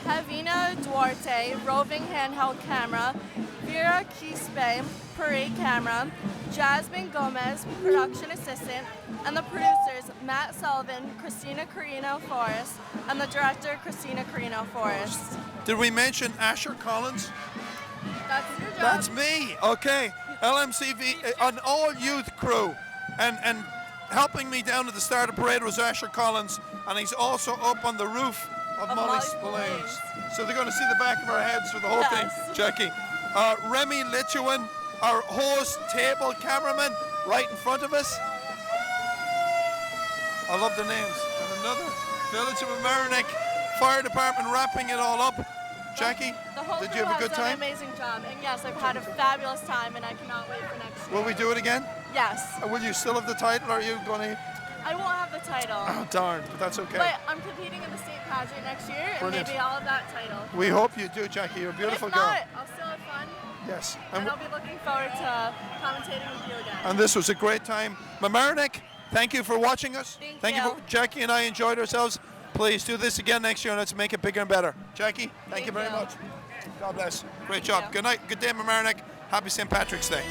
Kavina Duarte, roving handheld camera, Vera Jospeh, parade camera, Jasmine Gomez, production assistant, and the producers Matt Sullivan, Christina Carino Forrest, and the director Christina Carino Forrest. Did we mention Asher Collins? That's your job. That's me. Okay, LMCV, an all-youth crew, and helping me down at the start of the parade was Asher Collins, and he's also up on the roof of Molly Spillane's. So they're going to see the back of our heads for the whole thing, Jackie. Remy Litchuan, our host table cameraman, right in front of us. I love the names. And another Village of Mamaroneck Fire Department wrapping it all up. Jackie, did you have a good time? An amazing job, and yes, I've had a fabulous time, and I cannot wait for next year. Will we do it again? Yes. Will you still have the title, or are you going to? I won't have the title. Oh, darn, but that's okay. But I'm competing in the state pageant next year, and maybe I'll have that title. We hope you do, Jackie. You're a beautiful if girl. not, I'll still have fun. Yes. And I'll be looking forward to commentating with you again. And this was a great time. Mamaroneck, thank you for watching us. Thank you. Jackie and I enjoyed ourselves. Please do this again next year, and let's make it bigger and better. Jackie, thank you very much. God bless. Great job. Good night. Good day, Mamaroneck. Happy St. Patrick's Day.